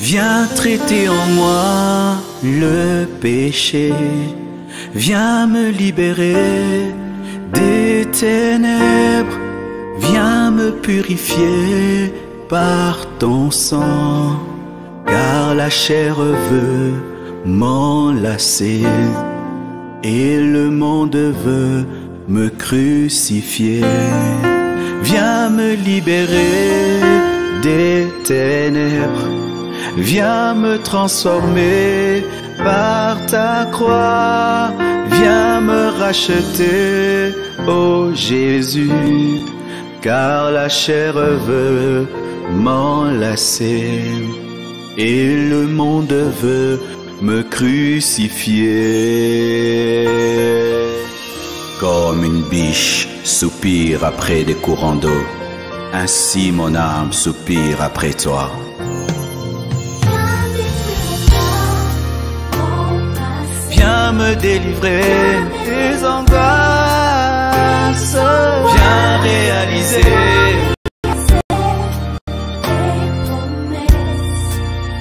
Viens traiter en moi le péché, viens me libérer des ténèbres, viens me purifier par ton sang, car la chair veut m'enlacer et le monde veut me crucifier. Viens me libérer des ténèbres, viens me transformer par ta croix, viens me racheter, ô Jésus, car la chair veut m'enlacer et le monde veut me crucifier. Comme une biche soupire après des courants d'eau, ainsi mon âme soupire après toi. Viens me délivrer des angoisses, viens réaliser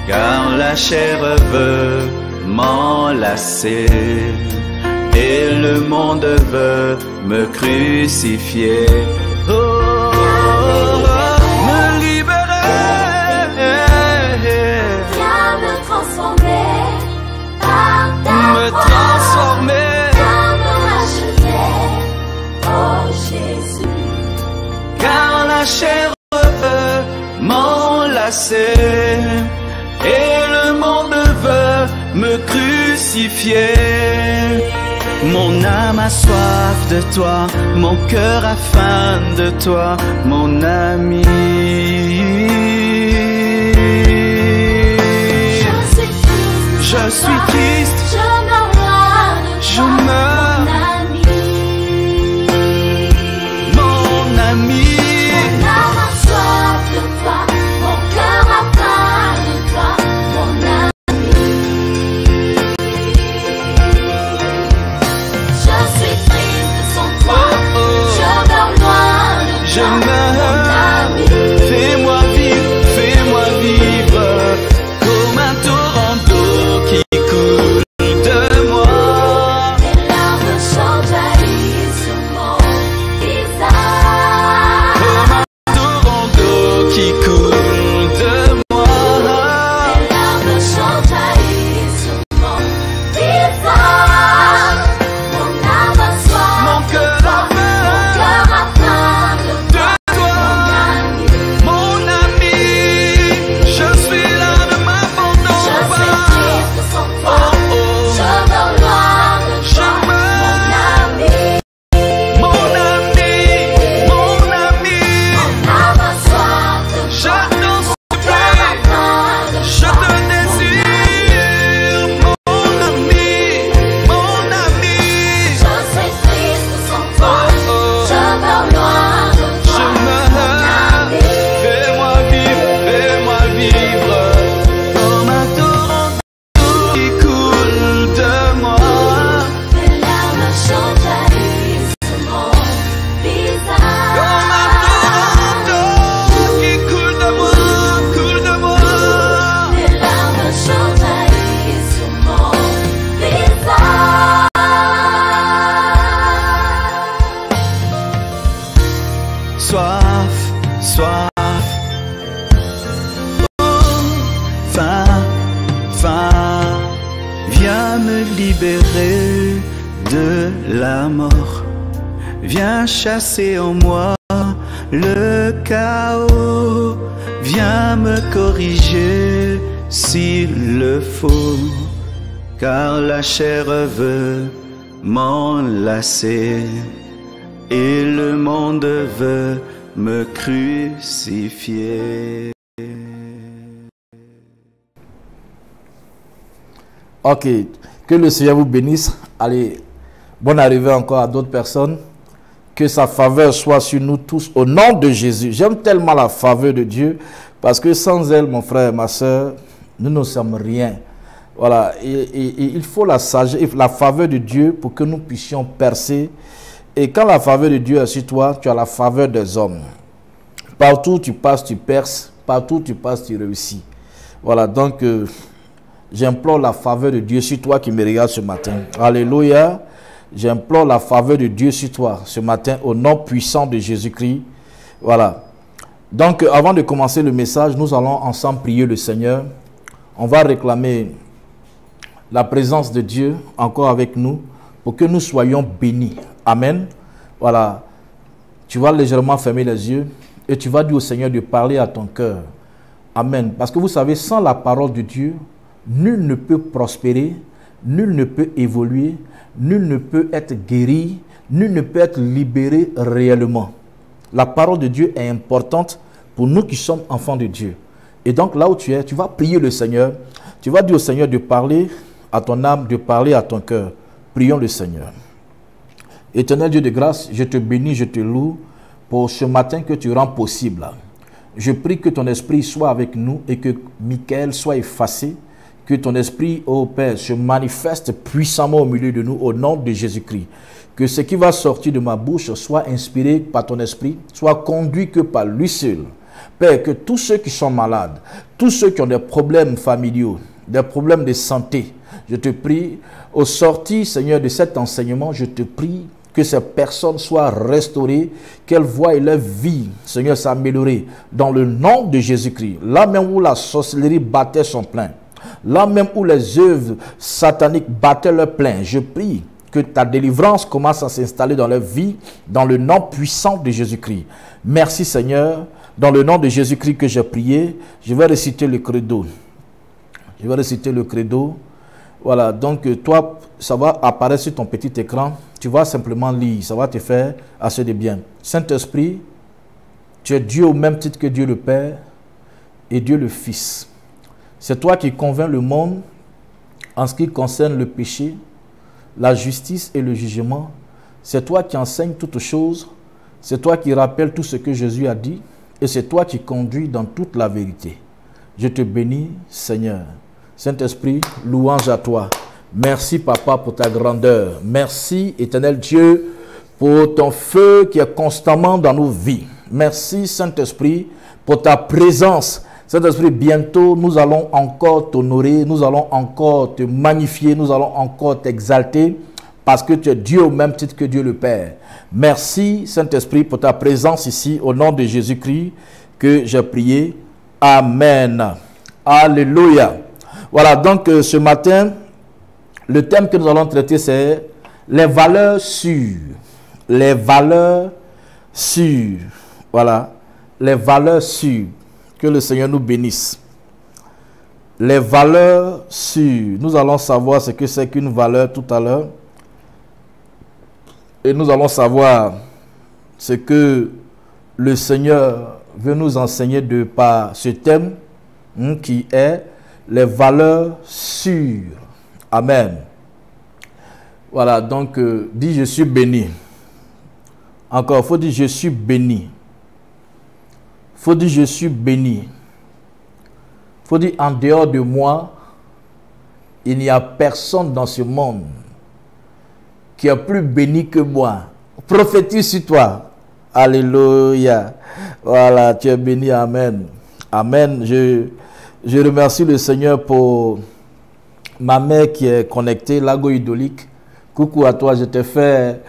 car la chair veut m'enlacer et le monde veut me crucifier. Oh, me libérer, viens me transformer par ta me transformer, viens me racheter, oh Jésus, car la chair veut m'enlacer et le monde veut me crucifier. Mon âme a soif de toi, mon cœur a faim de toi, mon ami. Je suis triste, je meurs loin de je toi, meurs, mon ami. mon ami. Mon âme a soif de toi, mon cœur a faim de toi, mon ami. Je suis triste sans toi, je meurs loin de toi, Je mon meurs, ami. fais-moi vivre comme un torrent d'eau qui coule de moi. Tes larmes jaillissent sur mon visage. Comme un torrent d'eau qui coule de moi. Tes larmes jaillissent sur mon visage. Mon âme a soif, Mon cœur a mon faim cœur a faim de de toi, mon ami. Je suis là, ne Je m'abandonne suis pas. triste sans toi, Oh, je meurs loin de je toi, mon meurs, ami. mon ami, mon ami. Mon âme a soif de Je toi, t'en mon cœur a supplie, faim de je toi, te désire, mon ami, mon ami. je suis triste sans toi, je meurs loin de Je toi, meurs, mon ami. fais-moi vivre comme un torrent d'eau qui coule de moi. Tes larmes jaillissent sur mon visage. Comme un torrent d'eau qui coule de moi, coule de moi. Tes larmes jaillissent sur mon visage. Soif, soif, oh, faim, faim, viens me libérer de la mort. Viens chasser en moi le chaos. Viens me corriger s'il le faut, car la chair veut m'enlacer et le monde veut me crucifier. Ok, que le Seigneur vous bénisse. Allez, bonne arrivée encore à d'autres personnes. Que sa faveur soit sur nous tous au nom de Jésus. J'aime tellement la faveur de Dieu parce que sans elle, mon frère et ma soeur, nous ne sommes rien. Voilà, et il faut la sagesse, la faveur de Dieu pour que nous puissions percer. Et quand la faveur de Dieu est sur toi, tu as la faveur des hommes. Partout où tu passes, tu perces. Partout où tu passes, tu réussis. Voilà, donc j'implore la faveur de Dieu sur toi qui me regarde ce matin. Alléluia. J'implore la faveur de Dieu sur toi ce matin au nom puissant de Jésus-Christ. Voilà. Donc, avant de commencer le message, nous allons ensemble prier le Seigneur. On va réclamer la présence de Dieu encore avec nous pour que nous soyons bénis. Amen. Voilà. Tu vas légèrement fermer les yeux et tu vas dire au Seigneur de parler à ton cœur. Amen. Parce que vous savez, sans la parole de Dieu, nul ne peut prospérer, nul ne peut évoluer, nul ne peut être guéri, nul ne peut être libéré réellement. La parole de Dieu est importante pour nous qui sommes enfants de Dieu. Et donc là où tu es, tu vas prier le Seigneur. Tu vas dire au Seigneur de parler à ton âme, de parler à ton cœur. Prions le Seigneur. Éternel Dieu de grâce, je te bénis, je te loue pour ce matin que tu rends possible. Je prie que ton esprit soit avec nous et que Michael soit effacé. Que ton esprit, ô Père, se manifeste puissamment au milieu de nous au nom de Jésus-Christ. Que ce qui va sortir de ma bouche soit inspiré par ton esprit, soit conduit que par lui seul. Père, que tous ceux qui sont malades, tous ceux qui ont des problèmes familiaux, des problèmes de santé, je te prie, au sortir, Seigneur, de cet enseignement, je te prie que ces personnes soient restaurées, qu'elles voient leur vie, Seigneur, s'améliorer dans le nom de Jésus-Christ. Là même où la sorcellerie battait son plein, là même où les œuvres sataniques battaient leur plein, je prie que ta délivrance commence à s'installer dans leur vie, dans le nom puissant de Jésus-Christ. Merci Seigneur, dans le nom de Jésus-Christ que j'ai prié, je vais réciter le credo. Je vais réciter le credo. Voilà, donc toi, ça va apparaître sur ton petit écran. Tu vas simplement lire, ça va te faire assez de bien. Saint-Esprit, tu es Dieu au même titre que Dieu le Père et Dieu le Fils. C'est toi qui convaincs le monde en ce qui concerne le péché, la justice et le jugement. C'est toi qui enseignes toutes choses. C'est toi qui rappelles tout ce que Jésus a dit. Et c'est toi qui conduis dans toute la vérité. Je te bénis, Seigneur. Saint-Esprit, louange à toi. Merci, Papa, pour ta grandeur. Merci, Éternel Dieu, pour ton feu qui est constamment dans nos vies. Merci, Saint-Esprit, pour ta présence. Saint-Esprit, bientôt, nous allons encore t'honorer, nous allons encore te magnifier, nous allons encore t'exalter, parce que tu es Dieu au même titre que Dieu le Père. Merci, Saint-Esprit, pour ta présence ici, au nom de Jésus-Christ, que j'ai prié. Amen. Alléluia. Voilà, donc ce matin, le thème que nous allons traiter, c'est les valeurs sûres. Les valeurs sûres. Voilà, les valeurs sûres. Que le Seigneur nous bénisse. Les valeurs sûres. Nous allons savoir ce que c'est qu'une valeur tout à l'heure. Et nous allons savoir ce que le Seigneur veut nous enseigner de par ce thème qui est les valeurs sûres. Amen. Voilà, donc dis je suis béni. Encore, il faut dire je suis béni. Il faut dire je suis béni. Il faut dire en dehors de moi, il n'y a personne dans ce monde qui est plus béni que moi. Prophétise sur toi. Alléluia. Voilà, tu es béni. Amen. Amen. Je remercie le Seigneur pour ma mère qui est connectée, Lago Idolique. Coucou à toi, je t'ai fait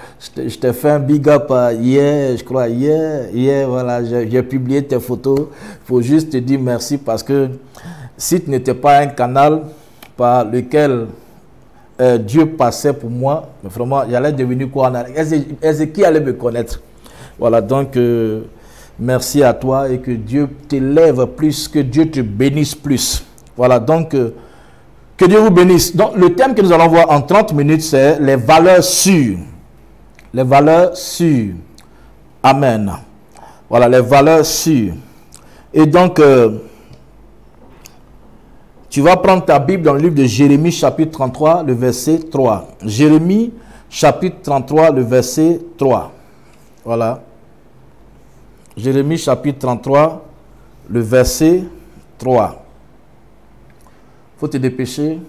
un big up hier, je crois, hier, voilà, j'ai publié tes photos. Il faut juste te dire merci parce que si tu n'étais pas un canal par lequel Dieu passait pour moi, mais vraiment, j'allais devenir quoi? Qui allait me connaître? Voilà, donc, merci à toi et que Dieu t'élève plus, que Dieu te bénisse plus. Voilà, donc, que Dieu vous bénisse. Donc, le thème que nous allons voir en 30 minutes, c'est les valeurs sûres. Les valeurs sûres. Amen. Voilà, les valeurs sûres. Et donc, tu vas prendre ta Bible dans le livre de Jérémie, chapitre 33, le verset 3. Jérémie, chapitre 33, le verset 3. Voilà. Jérémie, chapitre 33, le verset 3. Faut te dépêcher.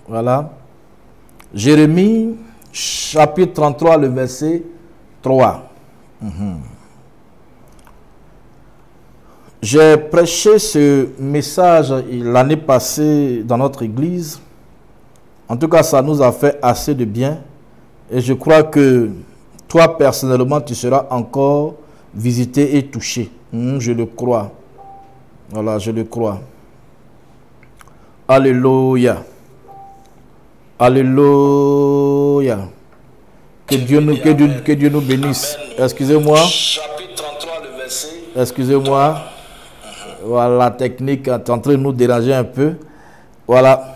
Voilà. Jérémie, chapitre 33, le verset 3. J'ai prêché ce message l'année passée dans notre église. En tout cas, ça nous a fait assez de bien. Et je crois que toi, personnellement, tu seras encore visité et touché. Je le crois. Voilà, je le crois. Alléluia. Alléluia. Que Dieu nous bénisse. Excusez-moi. Chapitre 33, le verset. Excusez-moi. Voilà, la technique est en train de nous déranger un peu. Voilà.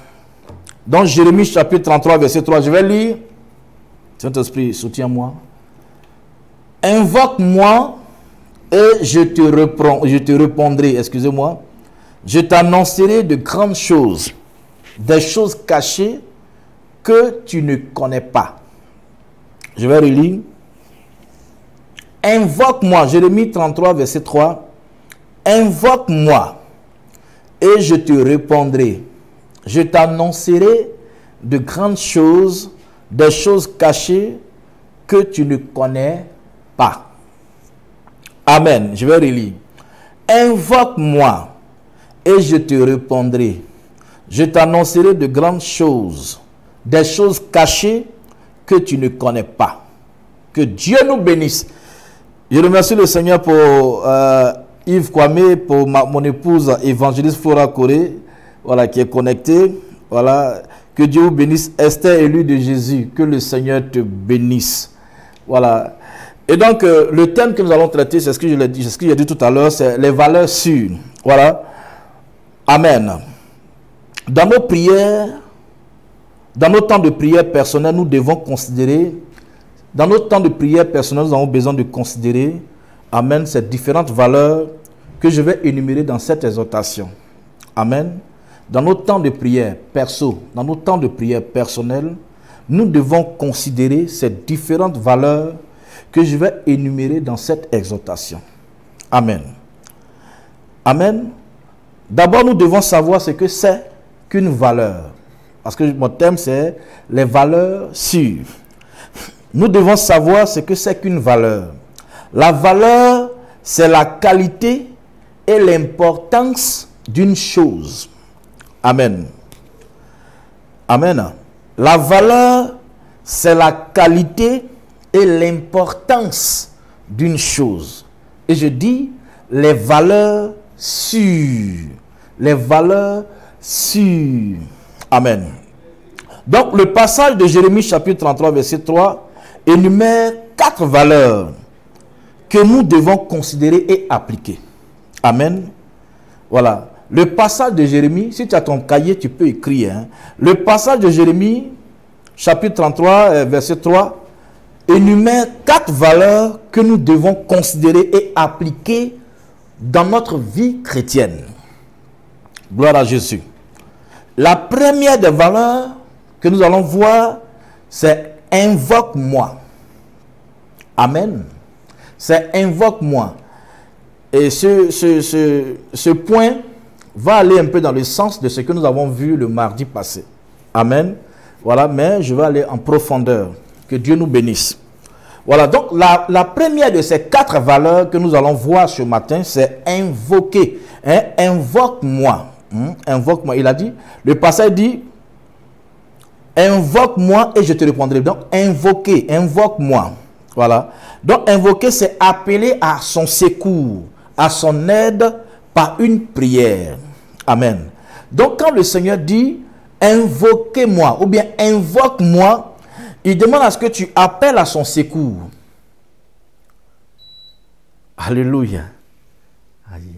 Dans Jérémie chapitre 33, verset 3, je vais lire. Saint-Esprit, soutiens-moi. Invoque-moi et je te répondrai. Excusez-moi. Je t'annoncerai de grandes choses, des choses cachées que tu ne connais pas. Je vais relire. Invoque-moi, Jérémie 33, verset 3. Invoque-moi et je te répondrai. Je t'annoncerai de grandes choses, des choses cachées que tu ne connais pas. Amen. Je vais relire. Invoque-moi et je te répondrai. Je t'annoncerai de grandes choses, des choses cachées que tu ne connais pas. Que Dieu nous bénisse. Je remercie le Seigneur pour Yves Kwame, pour mon épouse évangéliste Flora Corée, voilà, qui est connectée. Voilà. Que Dieu vous bénisse. Esther, élue de Jésus. Que le Seigneur te bénisse. Voilà. Et donc, le thème que nous allons traiter, c'est ce que j'ai dit tout à l'heure, c'est les valeurs sûres. Voilà. Amen. Dans nos prières, dans nos temps de prière personnelle, nous devons considérer, dans nos temps de prière personnelle, nous avons besoin de considérer, amen, ces différentes valeurs que je vais énumérer dans cette exhortation. Amen. Dans nos temps de prière perso, dans nos temps de prière personnelle, nous devons considérer ces différentes valeurs que je vais énumérer dans cette exhortation. Amen. Amen. D'abord, nous devons savoir ce que c'est qu'une valeur. Parce que mon thème, c'est les valeurs sûres. Nous devons savoir ce que c'est qu'une valeur. La valeur, c'est la qualité et l'importance d'une chose. Amen. Amen. La valeur, c'est la qualité et l'importance d'une chose. Et je dis les valeurs sûres. Les valeurs sûres. Amen. Donc, le passage de Jérémie chapitre 33, verset 3, énumère 4 valeurs que nous devons considérer et appliquer. Amen. Voilà. Le passage de Jérémie, si tu as ton cahier, tu peux écrire. Hein. Le passage de Jérémie, chapitre 33, verset 3, énumère 4 valeurs que nous devons considérer et appliquer dans notre vie chrétienne. Gloire à Jésus. La première des valeurs que nous allons voir, c'est invoque-moi. Amen. C'est invoque-moi. Et ce point va aller un peu dans le sens de ce que nous avons vu le mardi passé. Amen. Voilà, mais je vais aller en profondeur. Que Dieu nous bénisse. Voilà, donc la première de ces 4 valeurs que nous allons voir ce matin, c'est invoquer. Hein? Invoque-moi. Invoque-moi. Il a dit, le passage dit, invoque-moi et je te répondrai. Donc, invoquer, invoque-moi. Voilà. Donc, invoquer, c'est appeler à son secours, à son aide par une prière. Amen. Donc, quand le Seigneur dit, invoquez-moi ou bien invoque-moi, il demande à ce que tu appelles à son secours. Alléluia. Aïe.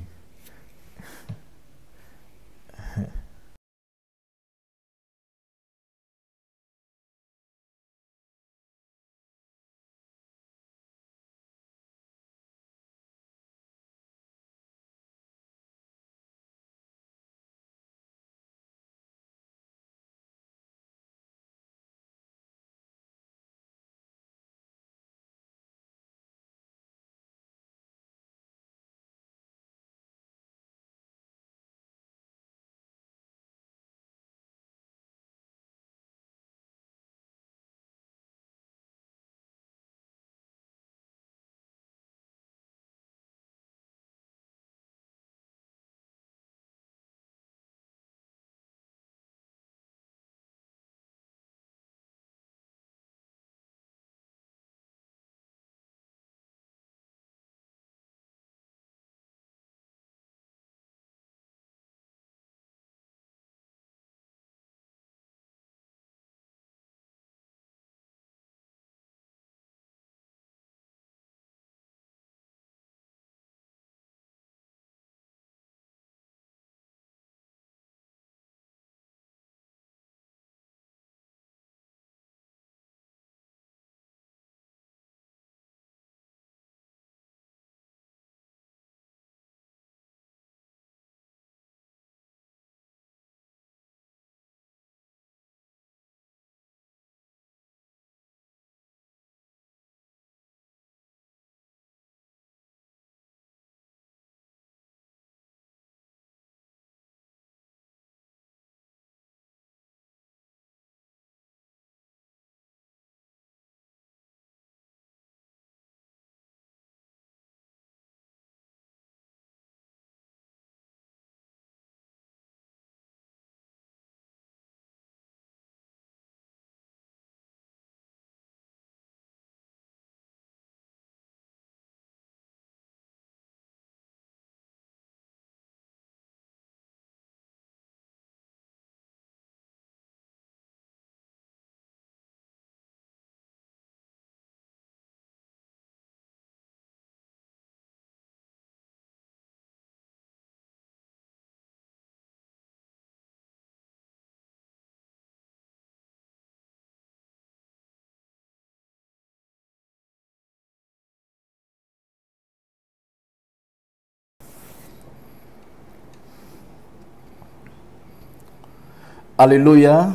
Alléluia.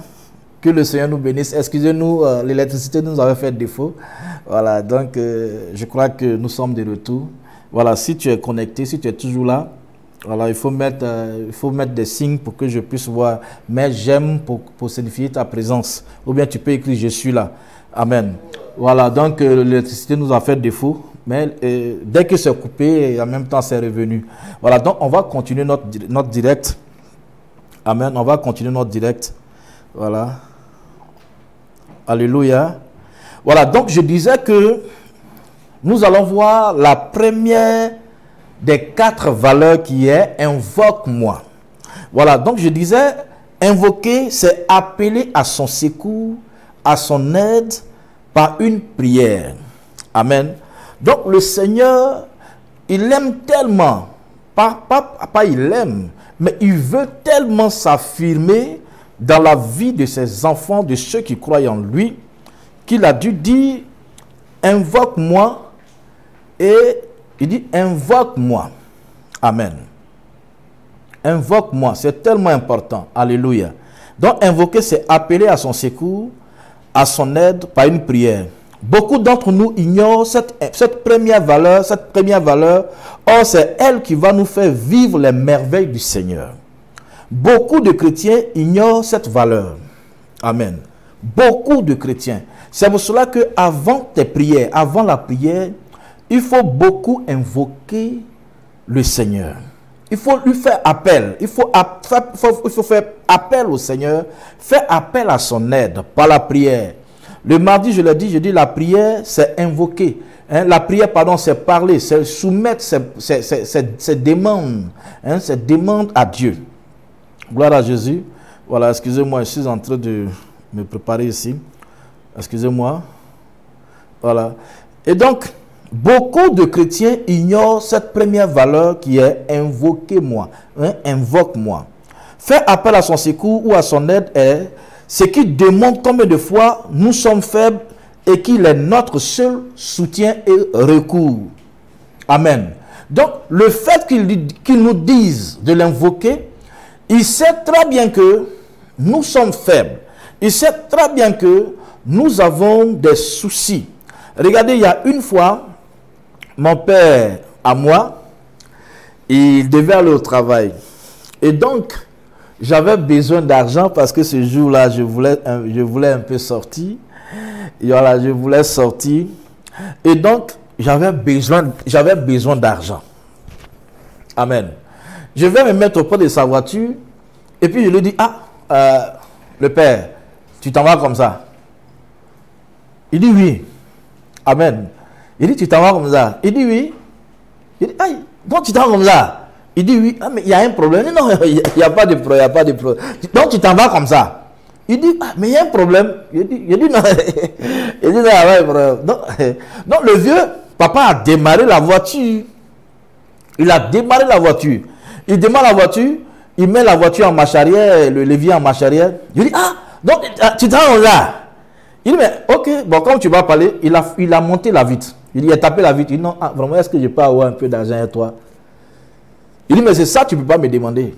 Que le Seigneur nous bénisse. Excusez-nous, l'électricité nous avait fait défaut. Voilà, donc je crois que nous sommes de retour. Voilà, si tu es connecté, si tu es toujours là, voilà, il faut mettre des signes pour que je puisse voir. Mais j'aime pour signifier ta présence. Ou bien tu peux écrire je suis là. Amen. Voilà, donc l'électricité nous a fait défaut. Mais dès que c'est coupé, en même temps c'est revenu. Voilà, donc on va continuer notre direct. Amen, on va continuer notre direct. Voilà. Alléluia. Voilà, donc je disais que nous allons voir la première des 4 valeurs qui est « Invoque-moi ». Voilà, donc je disais, invoquer, c'est appeler à son secours, à son aide par une prière. Amen. Donc le Seigneur, il aime tellement, pas il aime, mais il veut tellement s'affirmer dans la vie de ses enfants, de ceux qui croient en lui, qu'il a dû dire, invoque-moi, et il dit, invoque-moi. Amen. Invoque-moi, c'est tellement important. Alléluia. Donc, invoquer, c'est appeler à son secours, à son aide par une prière. Beaucoup d'entre nous ignorent cette première valeur, or c'est elle qui va nous faire vivre les merveilles du Seigneur. Beaucoup de chrétiens ignorent cette valeur. Amen. Beaucoup de chrétiens. C'est pour cela que avant tes prières, avant la prière, il faut beaucoup invoquer le Seigneur. Il faut lui faire appel. Il faut faire appel au Seigneur, faire appel à son aide par la prière. Le mardi, je l'ai dit, la prière, c'est invoquer. Hein, la prière, pardon, c'est parler, c'est soumettre ses demandes, hein, ses demandes à Dieu. Gloire à Jésus. Voilà, excusez-moi, je suis en train de me préparer ici. Excusez-moi. Voilà. Et donc, beaucoup de chrétiens ignorent cette première valeur qui est « invoquez-moi ». Hein, invoque-moi. Faire appel à son secours ou à son aide est ce qui démontre combien de fois nous sommes faibles et qu'il est notre seul soutien et recours. Amen. Donc, le fait qu'il nous dise de l'invoquer, il sait très bien que nous sommes faibles. Il sait très bien que nous avons des soucis. Regardez, il y a une fois, mon père, à moi, il devait aller au travail. Et donc, j'avais besoin d'argent parce que ce jour-là, je voulais un peu sortir. Et voilà, je voulais sortir. Et donc, j'avais besoin d'argent. Amen. Je vais me mettre auprès de sa voiture. Et puis, je lui dis, le père, tu t'en vas comme ça? Il dit oui. Amen. Il dit, tu t'en vas comme ça? Il dit oui. Il dit, aïe, donc tu t'en vas comme ça? Il dit oui. Ah, mais il y a un problème. Non, il n'y a pas de problème, il n'y a pas de problème. Donc tu t'en vas comme ça? Il dit, ah, mais il y a un problème. Il dit non. Il dit non, il n'y a pas de problème. Donc le vieux papa a démarré la voiture. Il a démarré la voiture. Il démarre la voiture. Il met la voiture en marche arrière, le levier en marche arrière. Il dit, ah, donc tu t'en vas là? Il dit, mais ok, bon, comme tu vas parler, il a monté la vitre. Il a tapé la vitre. Il dit, non, ah, vraiment, est-ce que je peux avoir un peu d'argent à toi? Il dit, mais c'est ça, tu ne peux pas me demander.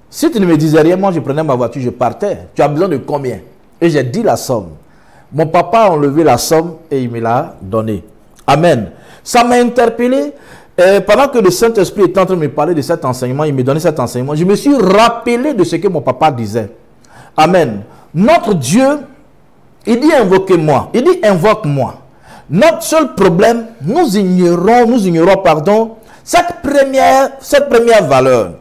Si tu ne me disais rien, moi, je prenais ma voiture, je partais. Tu as besoin de combien? Et j'ai dit la somme. Mon papa a enlevé la somme et il me l'a donnée. Amen. Ça m'a interpellé. Pendant que le Saint-Esprit était en train de me parler de cet enseignement, il me donnait cet enseignement, je me suis rappelé de ce que mon papa disait. Amen. Notre Dieu, il dit invoquez-moi. Il dit invoque-moi. Notre seul problème, nous ignorons, cette première valeur.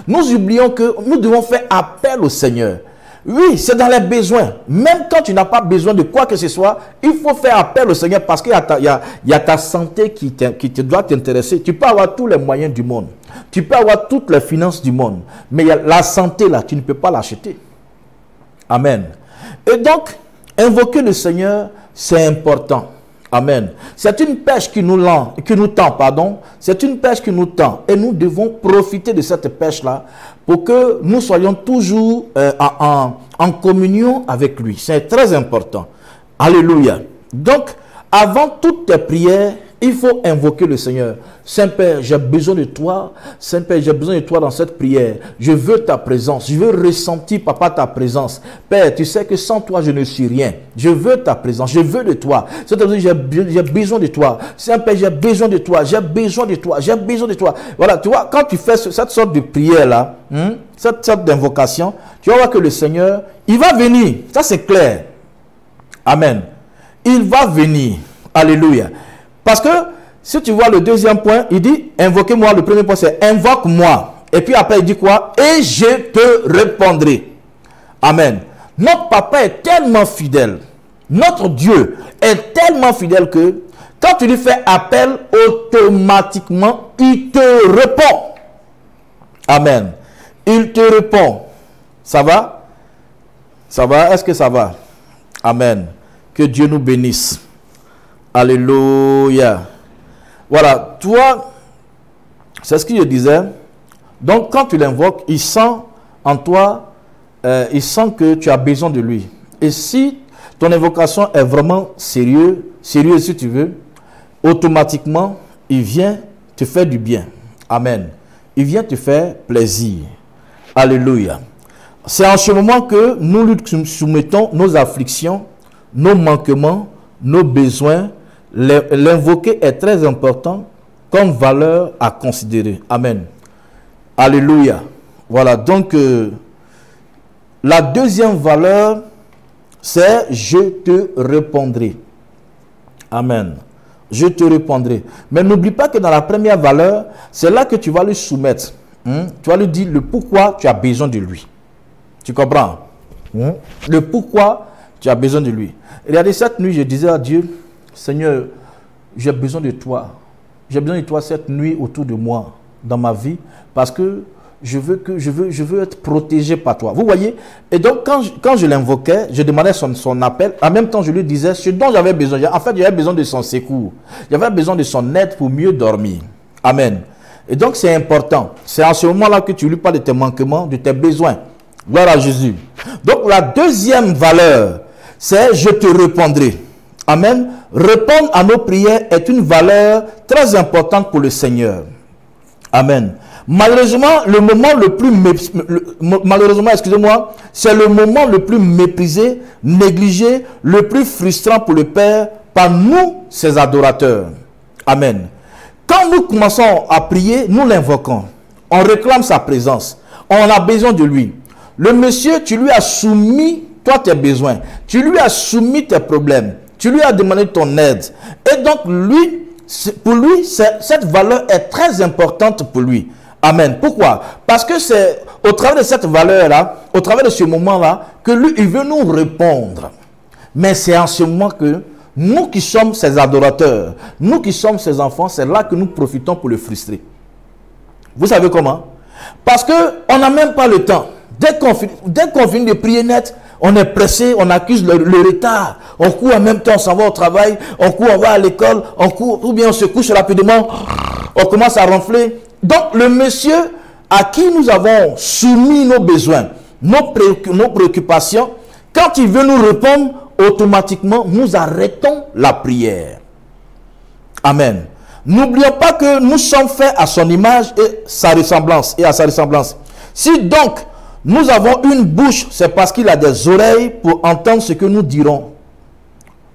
Nous oublions que nous devons faire appel au Seigneur. Oui, c'est dans les besoins. Même quand tu n'as pas besoin de quoi que ce soit, il faut faire appel au Seigneur parce qu'il y a ta santé qui te doit t'intéresser. Tu peux avoir tous les moyens du monde. Tu peux avoir toutes les finances du monde. Mais il y a la santé là, tu ne peux pas l'acheter. Amen. Et donc, invoquer le Seigneur, c'est important. Amen. C'est une pêche qui nous tend, pardon. C'est une pêche qui nous tend. Et nous devons profiter de cette pêche-là pour que nous soyons toujours en communion avec lui. C'est très important. Alléluia. Donc, avant toutes tes prières, Il faut invoquer le Seigneur. Saint-Père, j'ai besoin de toi. Saint-Père, j'ai besoin de toi dans cette prière. Je veux ta présence. Je veux ressentir, Papa, ta présence. Père, tu sais que sans toi, je ne suis rien. Je veux ta présence. Je veux de toi. C'est-à-dire, j'ai besoin de toi. Saint-Père, j'ai besoin de toi. J'ai besoin de toi. J'ai besoin de toi. Voilà, tu vois, quand tu fais cette sorte de prière-là, cette sorte d'invocation, tu vas voir que le Seigneur, il va venir. Ça, c'est clair. Amen. Il va venir. Alléluia. Parce que, si tu vois le deuxième point, il dit, invoquez-moi. Le premier point, c'est invoque-moi. Et puis après, il dit quoi? Et je te répondrai. Amen. Notre papa est tellement fidèle. Notre Dieu est tellement fidèle que, quand tu lui fais appel, automatiquement, il te répond. Amen. Il te répond. Ça va? Ça va? Est-ce que ça va? Amen. Que Dieu nous bénisse. Alléluia. Voilà, toi, c'est ce que je disais. Donc, quand tu l'invoques, il sent en toi, il sent que tu as besoin de lui. Et si ton invocation est vraiment sérieuse si tu veux, automatiquement, il vient te faire du bien. Amen. Il vient te faire plaisir. Alléluia. C'est en ce moment que nous lui soumettons nos afflictions, nos manquements, nos besoins. L'invoquer est très important comme valeur à considérer. Amen. Alléluia. Voilà, donc la deuxième valeur, c'est je te répondrai. Amen. Je te répondrai. Mais n'oublie pas que dans la première valeur, c'est là que tu vas lui soumettre. Tu vas lui dire le pourquoi tu as besoin de lui. Tu comprends? Le pourquoi tu as besoin de lui. Regardez, cette nuit, je disais à Dieu, Seigneur, j'ai besoin de toi. J'ai besoin de toi cette nuit autour de moi, dans ma vie, parce que je veux être protégé par toi. Vous voyez? Et donc, quand je l'invoquais, je demandais son appel. En même temps, je lui disais ce dont j'avais besoin. En fait, j'avais besoin de son secours. J'avais besoin de son aide pour mieux dormir. Amen. Et donc, c'est important. C'est en ce moment-là que tu lui parles de tes manquements, de tes besoins. Gloire à Jésus. Donc, la deuxième valeur, c'est je te répondrai. Amen. Répondre à nos prières est une valeur très importante pour le Seigneur. Amen. Malheureusement, le moment le plus c'est le moment le plus méprisé, négligé, le plus frustrant pour le Père par nous, ses adorateurs. Amen. Quand nous commençons à prier, nous l'invoquons. On réclame sa présence. On a besoin de lui. Le monsieur, tu lui as soumis, toi, tes besoins. Tu lui as soumis tes problèmes. Tu lui as demandé ton aide. Et donc, lui, pour lui, cette valeur est très importante pour lui. Amen. Pourquoi? Parce que c'est au travers de cette valeur-là, au travers de ce moment-là, que lui, il veut nous répondre. Mais c'est en ce moment que nous qui sommes ses adorateurs, nous qui sommes ses enfants, c'est là que nous profitons pour le frustrer. Vous savez comment? Parce qu'on n'a même pas le temps. Dès qu'on finit de prier net, on est pressé, on accuse le retard. On court en même temps, on s'en va au travail, on court, on va à l'école, on court, ou bien on se couche rapidement, on commence à ronfler. Donc, le monsieur à qui nous avons soumis nos besoins, nos préoccupations, quand il veut nous répondre, automatiquement, nous arrêtons la prière. Amen. N'oublions pas que nous sommes faits à son image et à sa ressemblance. Si donc, nous avons une bouche, c'est parce qu'il a des oreilles pour entendre ce que nous dirons.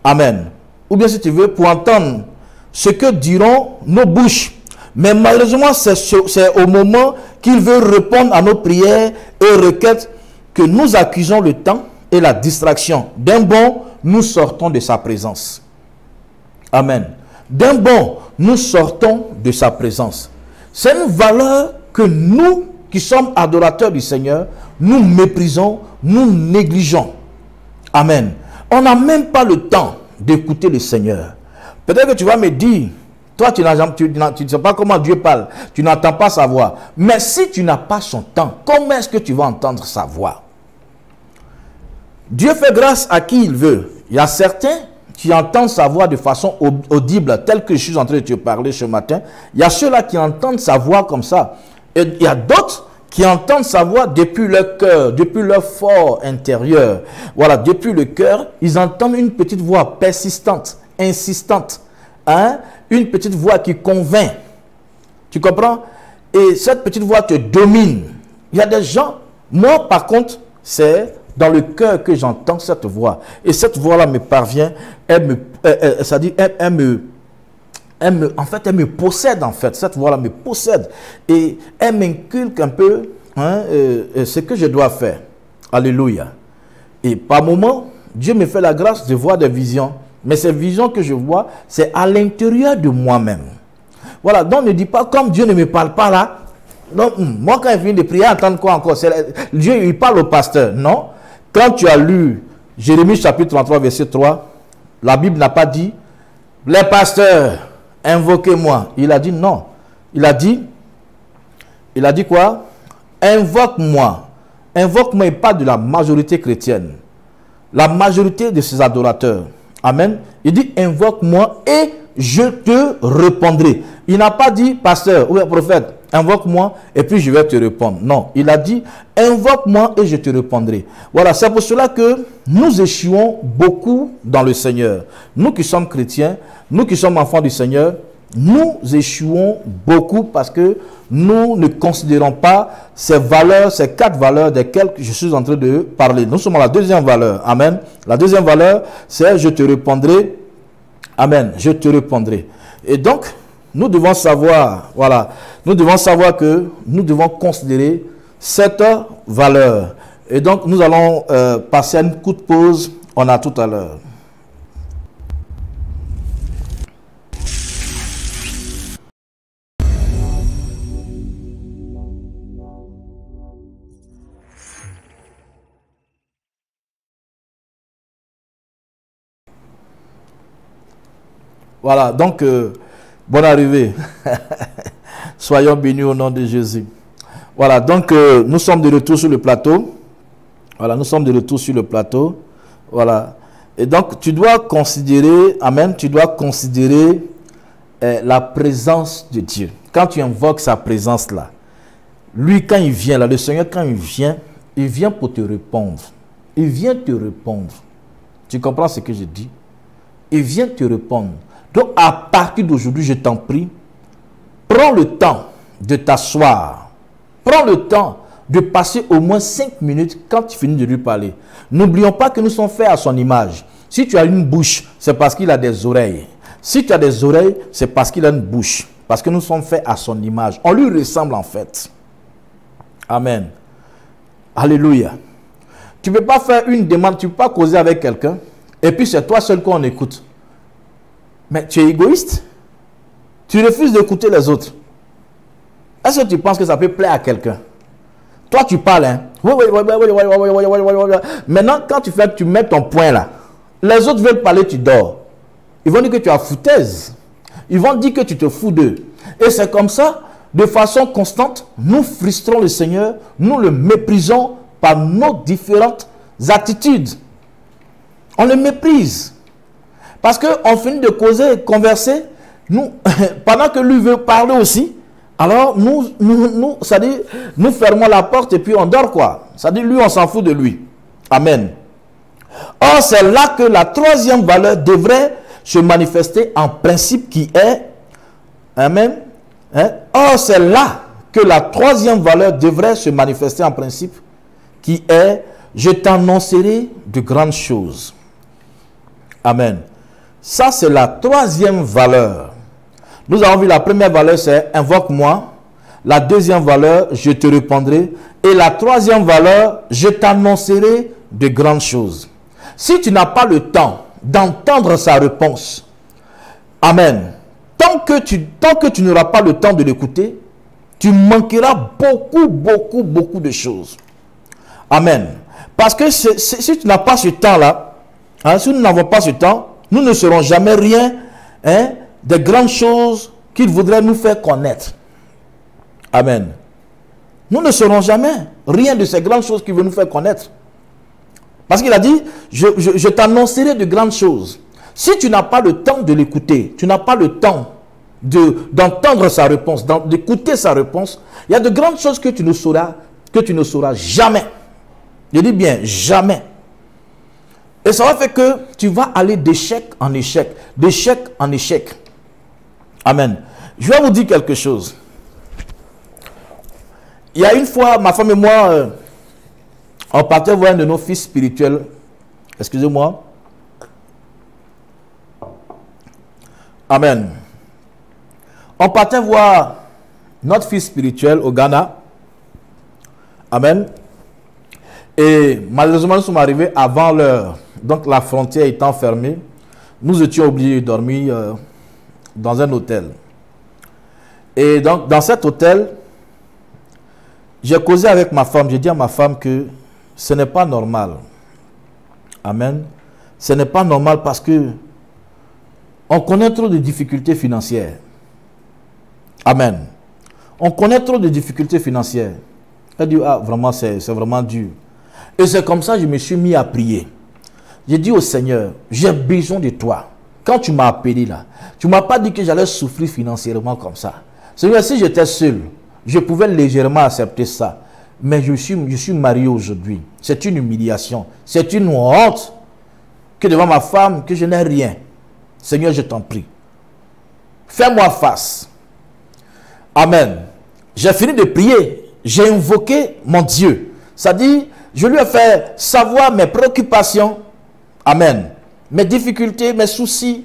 Amen. Ou bien si tu veux, pour entendre ce que diront nos bouches. Mais malheureusement, c'est au moment qu'il veut répondre à nos prières et requêtes que nous accusons le temps et la distraction. D'un bond, nous sortons de sa présence. Amen. D'un bond, nous sortons de sa présence. C'est une valeur que nous, qui sommes adorateurs du Seigneur, nous méprisons, nous négligeons. Amen. On n'a même pas le temps d'écouter le Seigneur. Peut-être que tu vas me dire, toi, tu ne sais pas comment Dieu parle. Tu n'entends pas sa voix. Mais si tu n'as pas son temps, comment est-ce que tu vas entendre sa voix? Dieu fait grâce à qui il veut. Il y a certains qui entendent sa voix de façon audible, tel que je suis en train de te parler ce matin. Il y a ceux-là qui entendent sa voix comme ça. Et il y a d'autres qui entendent sa voix depuis leur cœur, depuis leur fort intérieur. Voilà, depuis le cœur, ils entendent une petite voix persistante, insistante. Hein? une petite voix qui convainc. Tu comprends? Et cette petite voix te domine. Il y a des gens, moi par contre, c'est dans le cœur que j'entends cette voix. Et cette voix-là me parvient, elle me possède en fait. Cette voix-là me possède. Et elle m'inculque un peu ce que je dois faire. Alléluia. Et par moments, Dieu me fait la grâce de voir des visions. Mais ces visions que je vois, c'est à l'intérieur de moi-même. Voilà, donc ne dis pas comme Dieu ne me parle pas là. Non, moi quand il vient de prier, entendre quoi encore? Dieu, il parle au pasteur. Non. Quand tu as lu Jérémie chapitre 33, verset 3, la Bible n'a pas dit, les pasteurs, invoquez-moi. Il a dit non. Il a dit quoi? Invoque-moi. Invoque-moi et pas de la majorité chrétienne. La majorité de ses adorateurs. Amen. Il dit invoque-moi et je te répondrai. Il n'a pas dit pasteur ou prophète, invoque-moi et puis je vais te répondre. Non, il a dit invoque-moi et je te répondrai. Voilà, c'est pour cela que nous échouons beaucoup dans le Seigneur. Nous qui sommes chrétiens, nous qui sommes enfants du Seigneur, nous échouons beaucoup parce que nous ne considérons pas ces valeurs, ces 4 valeurs desquelles je suis en train de parler. Nous sommes à la deuxième valeur. Amen. La deuxième valeur, c'est je te répondrai. Amen. Je te répondrai. Et donc, nous devons savoir, voilà, nous devons savoir que nous devons considérer cette valeur. Et donc, nous allons passer à une courte pause. On a tout à l'heure. Voilà, donc, bonne arrivée. Soyons bénis au nom de Jésus. Voilà, donc, nous sommes de retour sur le plateau. Voilà, nous sommes de retour sur le plateau. Voilà. Et donc, tu dois considérer, amen, tu dois considérer la présence de Dieu. Quand tu invoques sa présence là, lui, quand il vient là, le Seigneur, quand il vient pour te répondre. Il vient te répondre. Tu comprends ce que je dis? Il vient te répondre. Donc, à partir d'aujourd'hui, je t'en prie, prends le temps de t'asseoir. Prends le temps de passer au moins 5 minutes quand tu finis de lui parler. N'oublions pas que nous sommes faits à son image. Si tu as une bouche, c'est parce qu'il a des oreilles. Si tu as des oreilles, c'est parce qu'il a une bouche. Parce que nous sommes faits à son image. On lui ressemble en fait. Amen. Alléluia. Tu ne peux pas faire une demande, tu ne peux pas causer avec quelqu'un et puis c'est toi seul qu'on écoute. Mais tu es égoïste. Tu refuses d'écouter les autres. Est-ce que tu penses que ça peut plaire à quelqu'un? Toi, tu parles, hein? Oui. Maintenant, quand tu mets ton point là, les autres veulent parler, tu dors. Ils vont dire que tu as foutaise. Ils vont dire que tu te fous d'eux. Et c'est comme ça, de façon constante, nous frustrons le Seigneur, nous le méprisons par nos différentes attitudes. On le méprise. Parce qu'on finit de causer et converser, nous, pendant que lui veut parler aussi, alors nous fermons la porte et puis on dort quoi. C'est-à-dire lui, on s'en fout de lui. Amen. Or, c'est là que la troisième valeur devrait se manifester en principe qui est, amen. Or, c'est là que la troisième valeur devrait se manifester en principe qui est, je t'annoncerai de grandes choses. Amen. Ça, c'est la troisième valeur. Nous avons vu la première valeur, c'est invoque-moi. La deuxième valeur, je te répondrai. Et la troisième valeur, je t'annoncerai de grandes choses. Si tu n'as pas le temps d'entendre sa réponse, amen. Tant que tu n'auras pas le temps de l'écouter, tu manqueras beaucoup de choses. Amen. Parce que si tu n'as pas ce temps-là, hein, si nous n'avons pas ce temps, nous ne serons jamais rien des grandes choses qu'il voudrait nous faire connaître. Amen. Nous ne serons jamais rien de ces grandes choses qu'il veut nous faire connaître. Parce qu'il a dit, je t'annoncerai de grandes choses. Si tu n'as pas le temps de l'écouter, tu n'as pas le temps d'entendre sa réponse, d'écouter sa réponse, il y a de grandes choses que tu ne sauras jamais. Je dis bien jamais. Et ça va faire que tu vas aller d'échec en échec, d'échec en échec. Amen. Je vais vous dire quelque chose. Il y a une fois, ma femme et moi, on partait voir un de nos fils spirituels. Excusez-moi. Amen. On partait voir notre fils spirituel au Ghana. Amen. Et malheureusement, nous sommes arrivés avant l'heure. Donc la frontière étant fermée, nous étions obligés de dormir dans un hôtel. Et donc dans cet hôtel, j'ai causé avec ma femme. J'ai dit à ma femme que ce n'est pas normal. Amen. Ce n'est pas normal parce que on connaît trop de difficultés financières. Amen. On connaît trop de difficultés financières. Elle dit, ah, vraiment, c'est vraiment dur. Et c'est comme ça que je me suis mis à prier. J'ai dit au Seigneur, j'ai besoin de toi. Quand tu m'as appelé là, tu ne m'as pas dit que j'allais souffrir financièrement comme ça. Seigneur, si j'étais seul, je pouvais légèrement accepter ça. Mais je suis marié aujourd'hui. C'est une humiliation. C'est une honte que devant ma femme, que je n'ai rien. Seigneur, je t'en prie. Fais-moi face. Amen. J'ai fini de prier. J'ai invoqué mon Dieu. C'est-à-dire, je lui ai fait savoir mes préoccupations. Amen. Mes difficultés, mes soucis.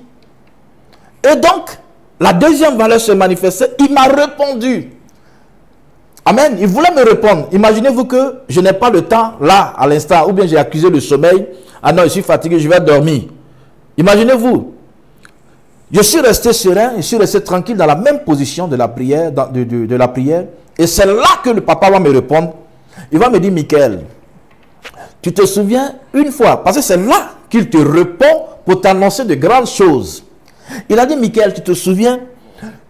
Et donc, la deuxième valeur se manifestait. Il m'a répondu. Amen. Il voulait me répondre. Imaginez-vous que je n'ai pas le temps là, à l'instant, ou bien j'ai accusé le sommeil. Ah non, je suis fatigué, je vais dormir. Imaginez-vous. Je suis resté serein, je suis resté tranquille dans la même position de la prière, de la prière. Et c'est là que le papa va me répondre. Il va me dire, Michael, tu te souviens une fois, parce que c'est là qu'il te répond pour t'annoncer de grandes choses. Il a dit, Michael, tu te souviens,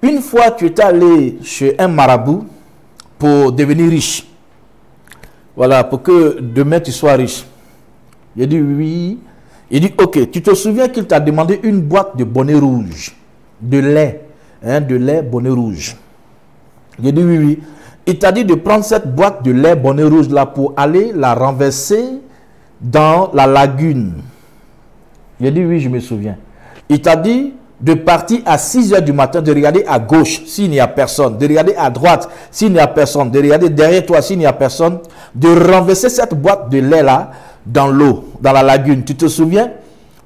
une fois tu étais allé chez un marabout pour devenir riche. Voilà, pour que demain tu sois riche. Il a dit, oui. Il dit, ok, tu te souviens qu'il t'a demandé une boîte de bonnet rouge, de lait, bonnet rouge. Il dit, oui, oui. Il t'a dit de prendre cette boîte de lait bonnet rouge là pour aller la renverser dans la lagune. Il a dit, oui, je me souviens. Il t'a dit de partir à 6 h du matin, de regarder à gauche s'il n'y a personne, de regarder à droite s'il n'y a personne, de regarder derrière toi s'il n'y a personne, de renverser cette boîte de lait là dans l'eau, dans la lagune. Tu te souviens?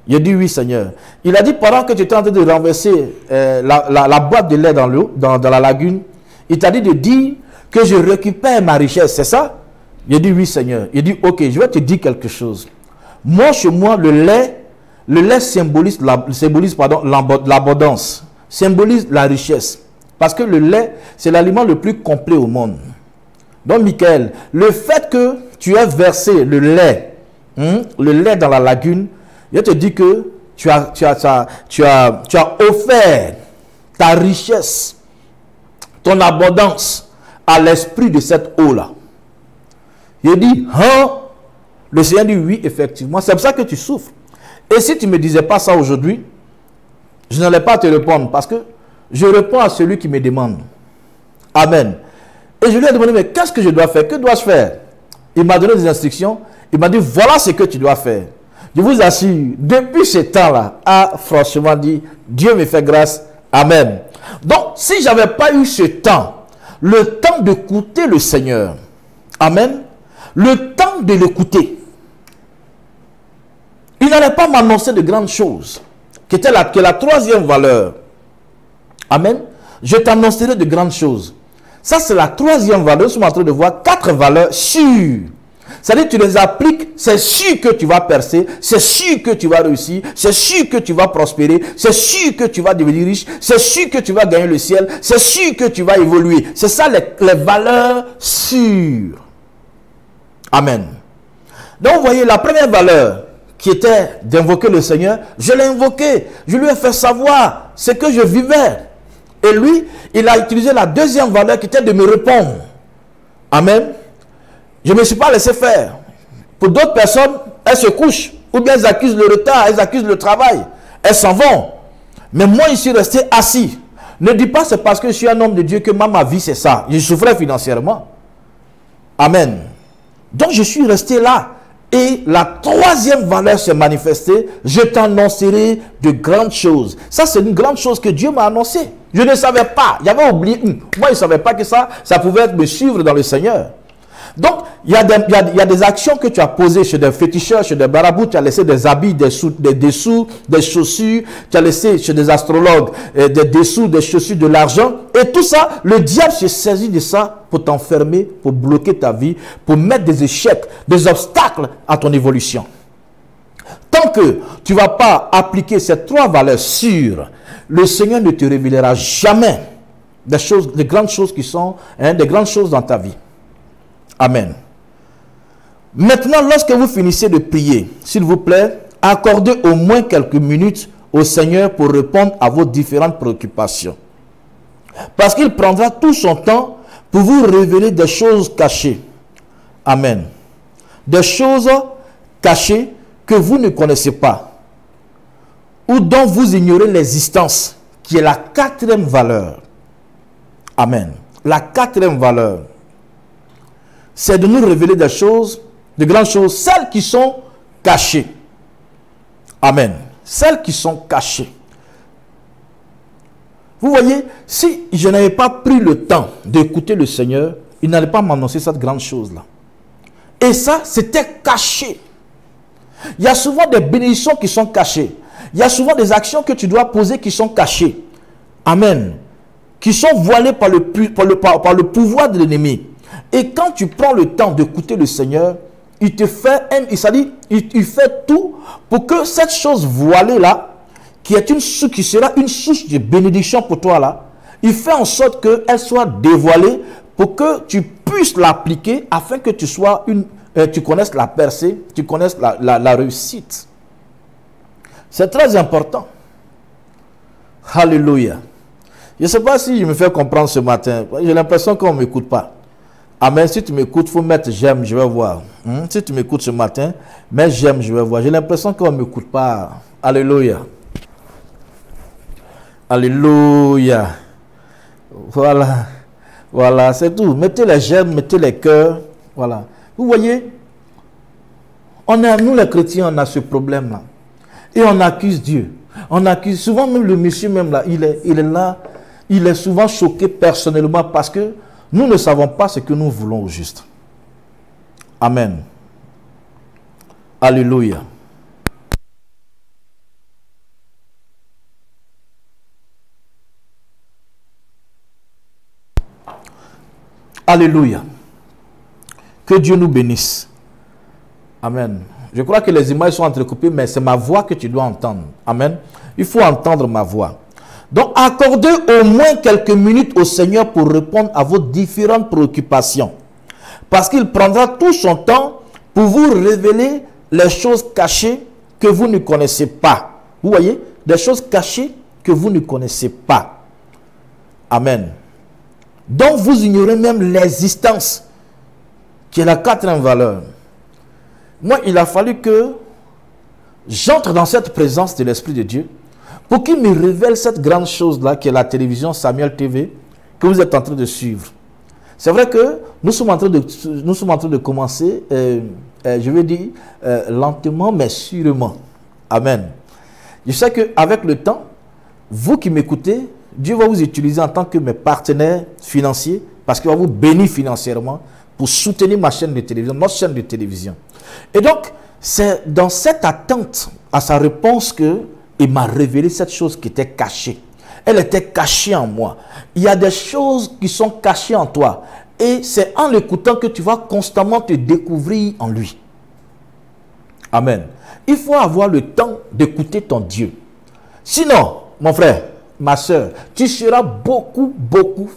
Il a dit oui, Seigneur. Il a dit pendant que tu étais en train de renverser la boîte de lait dans l'eau, dans la lagune, il t'a dit de dire que je récupère ma richesse, c'est ça? Il a dit oui, Seigneur. Il a dit ok, je vais te dire quelque chose. Moi, chez moi, le lait symbolise l'abondance, symbolise la richesse. Parce que le lait, c'est l'aliment le plus complet au monde. Donc, Michael, le fait que tu aies versé le lait dans la lagune, je te dis que tu as offert ta richesse, ton abondance à l'esprit de cette eau-là. Il dit, hein? Le Seigneur dit, oui, effectivement. C'est pour ça que tu souffres. Et si tu ne me disais pas ça aujourd'hui, je n'allais pas te répondre parce que je réponds à celui qui me demande. Amen. Et je lui ai demandé, mais qu'est-ce que je dois faire? Que dois-je faire? Il m'a donné des instructions. Il m'a dit, voilà ce que tu dois faire. Je vous assure, depuis ce temps-là, franchement dit, Dieu me fait grâce. Amen. Donc, si je n'avais pas eu ce temps, le temps d'écouter le Seigneur, amen, le temps de l'écouter, il n'allait pas m'annoncer de grandes choses, qui était la troisième valeur. Amen. Je t'annoncerai de grandes choses. Ça, c'est la troisième valeur. Nous sommes en train de voir 4 valeurs sûres. C'est-à-dire que tu les appliques, c'est sûr que tu vas percer, c'est sûr que tu vas réussir, c'est sûr que tu vas prospérer, c'est sûr que tu vas devenir riche, c'est sûr que tu vas gagner le ciel, c'est sûr que tu vas évoluer. C'est ça les valeurs sûres. Amen. Donc, vous voyez, la première valeur qui était d'invoquer le Seigneur, je l'ai invoqué, je lui ai fait savoir ce que je vivais. Et lui, il a utilisé la deuxième valeur qui était de me répondre. Amen. Je ne me suis pas laissé faire. Pour d'autres personnes, elles se couchent. Ou bien elles accusent le retard, elles accusent le travail. Elles s'en vont. Mais moi, je suis resté assis. Ne dis pas c'est parce que je suis un homme de Dieu que ma vie c'est ça. Je souffrais financièrement. Amen. Donc je suis resté là. Et la troisième valeur s'est manifestée. Je t'annoncerai de grandes choses. Ça c'est une grande chose que Dieu m'a annoncée. Je ne savais pas. J'avais oublié. Moi, je ne savais pas que ça pouvait me suivre dans le Seigneur. Donc, il y a des actions que tu as posées chez des féticheurs, chez des marabouts. Tu as laissé des habits, des dessous, des chaussures. Tu as laissé chez des astrologues des dessous, des chaussures, de l'argent. Et tout ça, le diable se saisit de ça pour t'enfermer, pour bloquer ta vie, pour mettre des échecs, des obstacles à ton évolution. Tant que tu ne vas pas appliquer ces trois valeurs sûres, le Seigneur ne te révélera jamais des grandes choses qui sont, des grandes choses dans ta vie. Amen. Maintenant, lorsque vous finissez de prier, s'il vous plaît, accordez au moins quelques minutes au Seigneur pour répondre à vos différentes préoccupations. Parce qu'il prendra tout son temps pour vous révéler des choses cachées. Amen. Des choses cachées que vous ne connaissez pas, ou dont vous ignorez l'existence, qui est la quatrième valeur. Amen. La quatrième valeur, c'est de nous révéler des choses, de grandes choses, celles qui sont cachées. Amen. Celles qui sont cachées. Vous voyez, si je n'avais pas pris le temps d'écouter le Seigneur, il n'allait pas m'annoncer cette grande chose-là. Et ça, c'était caché. Il y a souvent des bénédictions qui sont cachées. Il y a souvent des actions que tu dois poser qui sont cachées. Amen. Qui sont voilées par le pouvoir de l'ennemi. Et quand tu prends le temps d'écouter le Seigneur, il te fait, il fait tout pour que cette chose voilée-là, qui sera une source de bénédiction pour toi là, il fait en sorte qu'elle soit dévoilée pour que tu puisses l'appliquer afin que tu connaisses la percée, tu connaisses la réussite. C'est très important. Alléluia. Je ne sais pas si je me fais comprendre ce matin. J'ai l'impression qu'on ne m'écoute pas. Amen. Si tu m'écoutes, il faut mettre j'aime, je vais voir. Si tu m'écoutes ce matin, mets j'aime, je vais voir. J'ai l'impression qu'on ne m'écoute pas. Alléluia. Alléluia. Voilà. Voilà, c'est tout. Mettez les j'aime, mettez les cœurs. Voilà. Vous voyez, nous les chrétiens, on a ce problème-là. Et on accuse Dieu. On accuse souvent même le monsieur même là, il est là, il est souvent choqué personnellement parce que nous ne savons pas ce que nous voulons au juste. Amen. Alléluia. Alléluia. Que Dieu nous bénisse. Amen. Je crois que les images sont entrecoupées, mais c'est ma voix que tu dois entendre. Amen. Il faut entendre ma voix. Donc, accordez au moins quelques minutes au Seigneur pour répondre à vos différentes préoccupations. Parce qu'il prendra tout son temps pour vous révéler les choses cachées que vous ne connaissez pas. Vous voyez? Des choses cachées que vous ne connaissez pas. Amen. Donc, vous ignorez même l'existence, qui est la quatrième valeur. Moi, il a fallu que j'entre dans cette présence de l'Esprit de Dieu pour qu'il me révèle cette grande chose-là qui est la télévision Samuel TV que vous êtes en train de suivre. C'est vrai que nous sommes en train de commencer, je vais dire, lentement mais sûrement. Amen. Je sais qu'avec le temps, vous qui m'écoutez, Dieu va vous utiliser en tant que mes partenaires financiers parce qu'il va vous bénir financièrement pour soutenir ma chaîne de télévision, notre chaîne de télévision. Et donc, c'est dans cette attente à sa réponse qu'il m'a révélé cette chose qui était cachée. Elle était cachée en moi. Il y a des choses qui sont cachées en toi. Et c'est en l'écoutant que tu vas constamment te découvrir en lui. Amen. Il faut avoir le temps d'écouter ton Dieu. Sinon, mon frère, ma soeur, tu seras beaucoup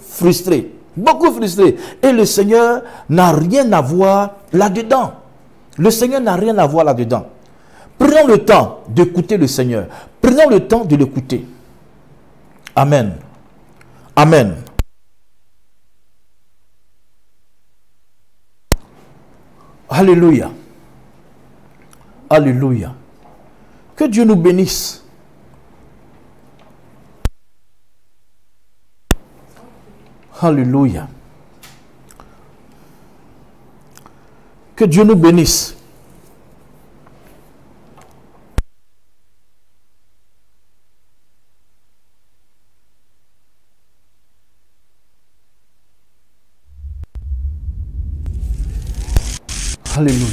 frustré. Beaucoup frustré. Et le Seigneur n'a rien à voir là-dedans. Le Seigneur n'a rien à voir là-dedans. Prenons le temps d'écouter le Seigneur. Prenons le temps de l'écouter. Amen. Amen. Alléluia. Alléluia. Que Dieu nous bénisse. Alléluia. Que Dieu nous bénisse. Alléluia.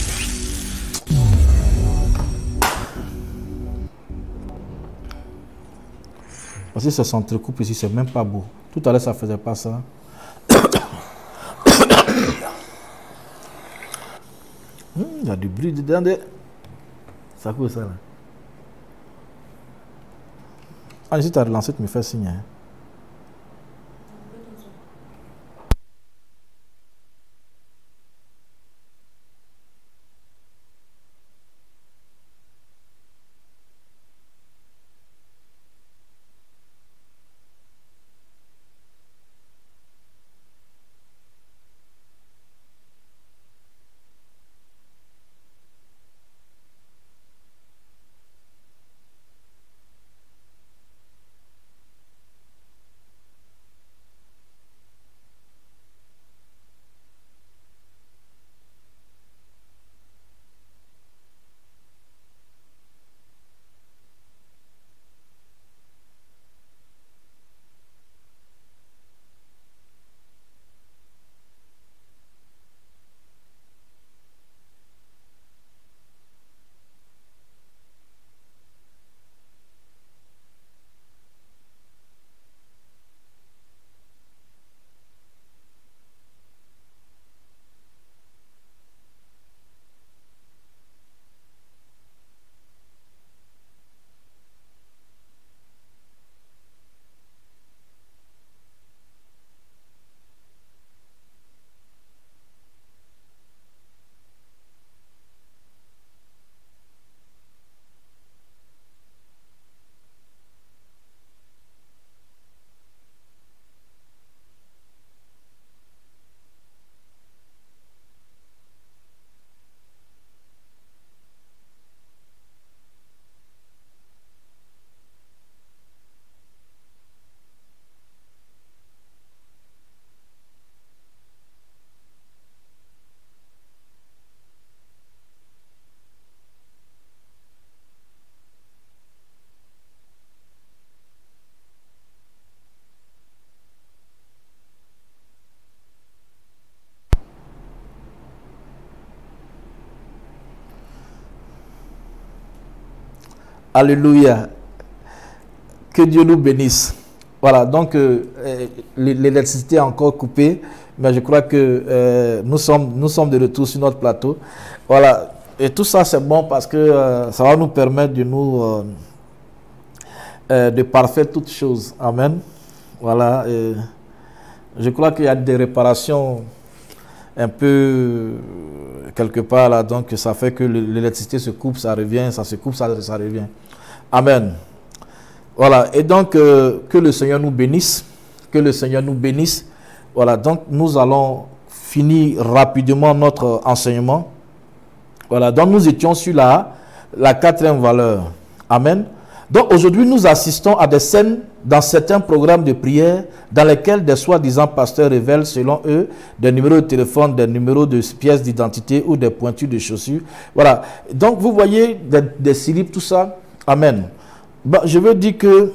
Parce que ça s'entrecoupe ici, c'est même pas beau. Tout à l'heure, ça faisait pas ça. Il y a du bruit dedans. Ça coûte ça là. Ah, si tu as relancé, tu me fais signe. Hein. Alléluia. Que Dieu nous bénisse. Voilà, donc l'électricité est encore coupée, mais je crois que nous sommes de retour sur notre plateau. Voilà, et tout ça c'est bon parce que ça va nous permettre de nous de parfaire toutes choses. Amen. Voilà, je crois qu'il y a des réparations un peu quelque part là, donc ça fait que l'électricité se coupe, ça revient, ça se coupe, ça revient. Amen. Voilà, et donc que le Seigneur nous bénisse, que le Seigneur nous bénisse. Voilà, donc nous allons finir rapidement notre enseignement. Voilà, donc nous étions sur la 4e valeur. Amen. Donc aujourd'hui nous assistons à des scènes dans certains programmes de prière dans lesquels des soi-disant pasteurs révèlent selon eux des numéros de téléphone, des numéros de pièces d'identité ou des pointures de chaussures. Voilà, donc vous voyez des slips, tout ça. Amen. Bon, je veux dire que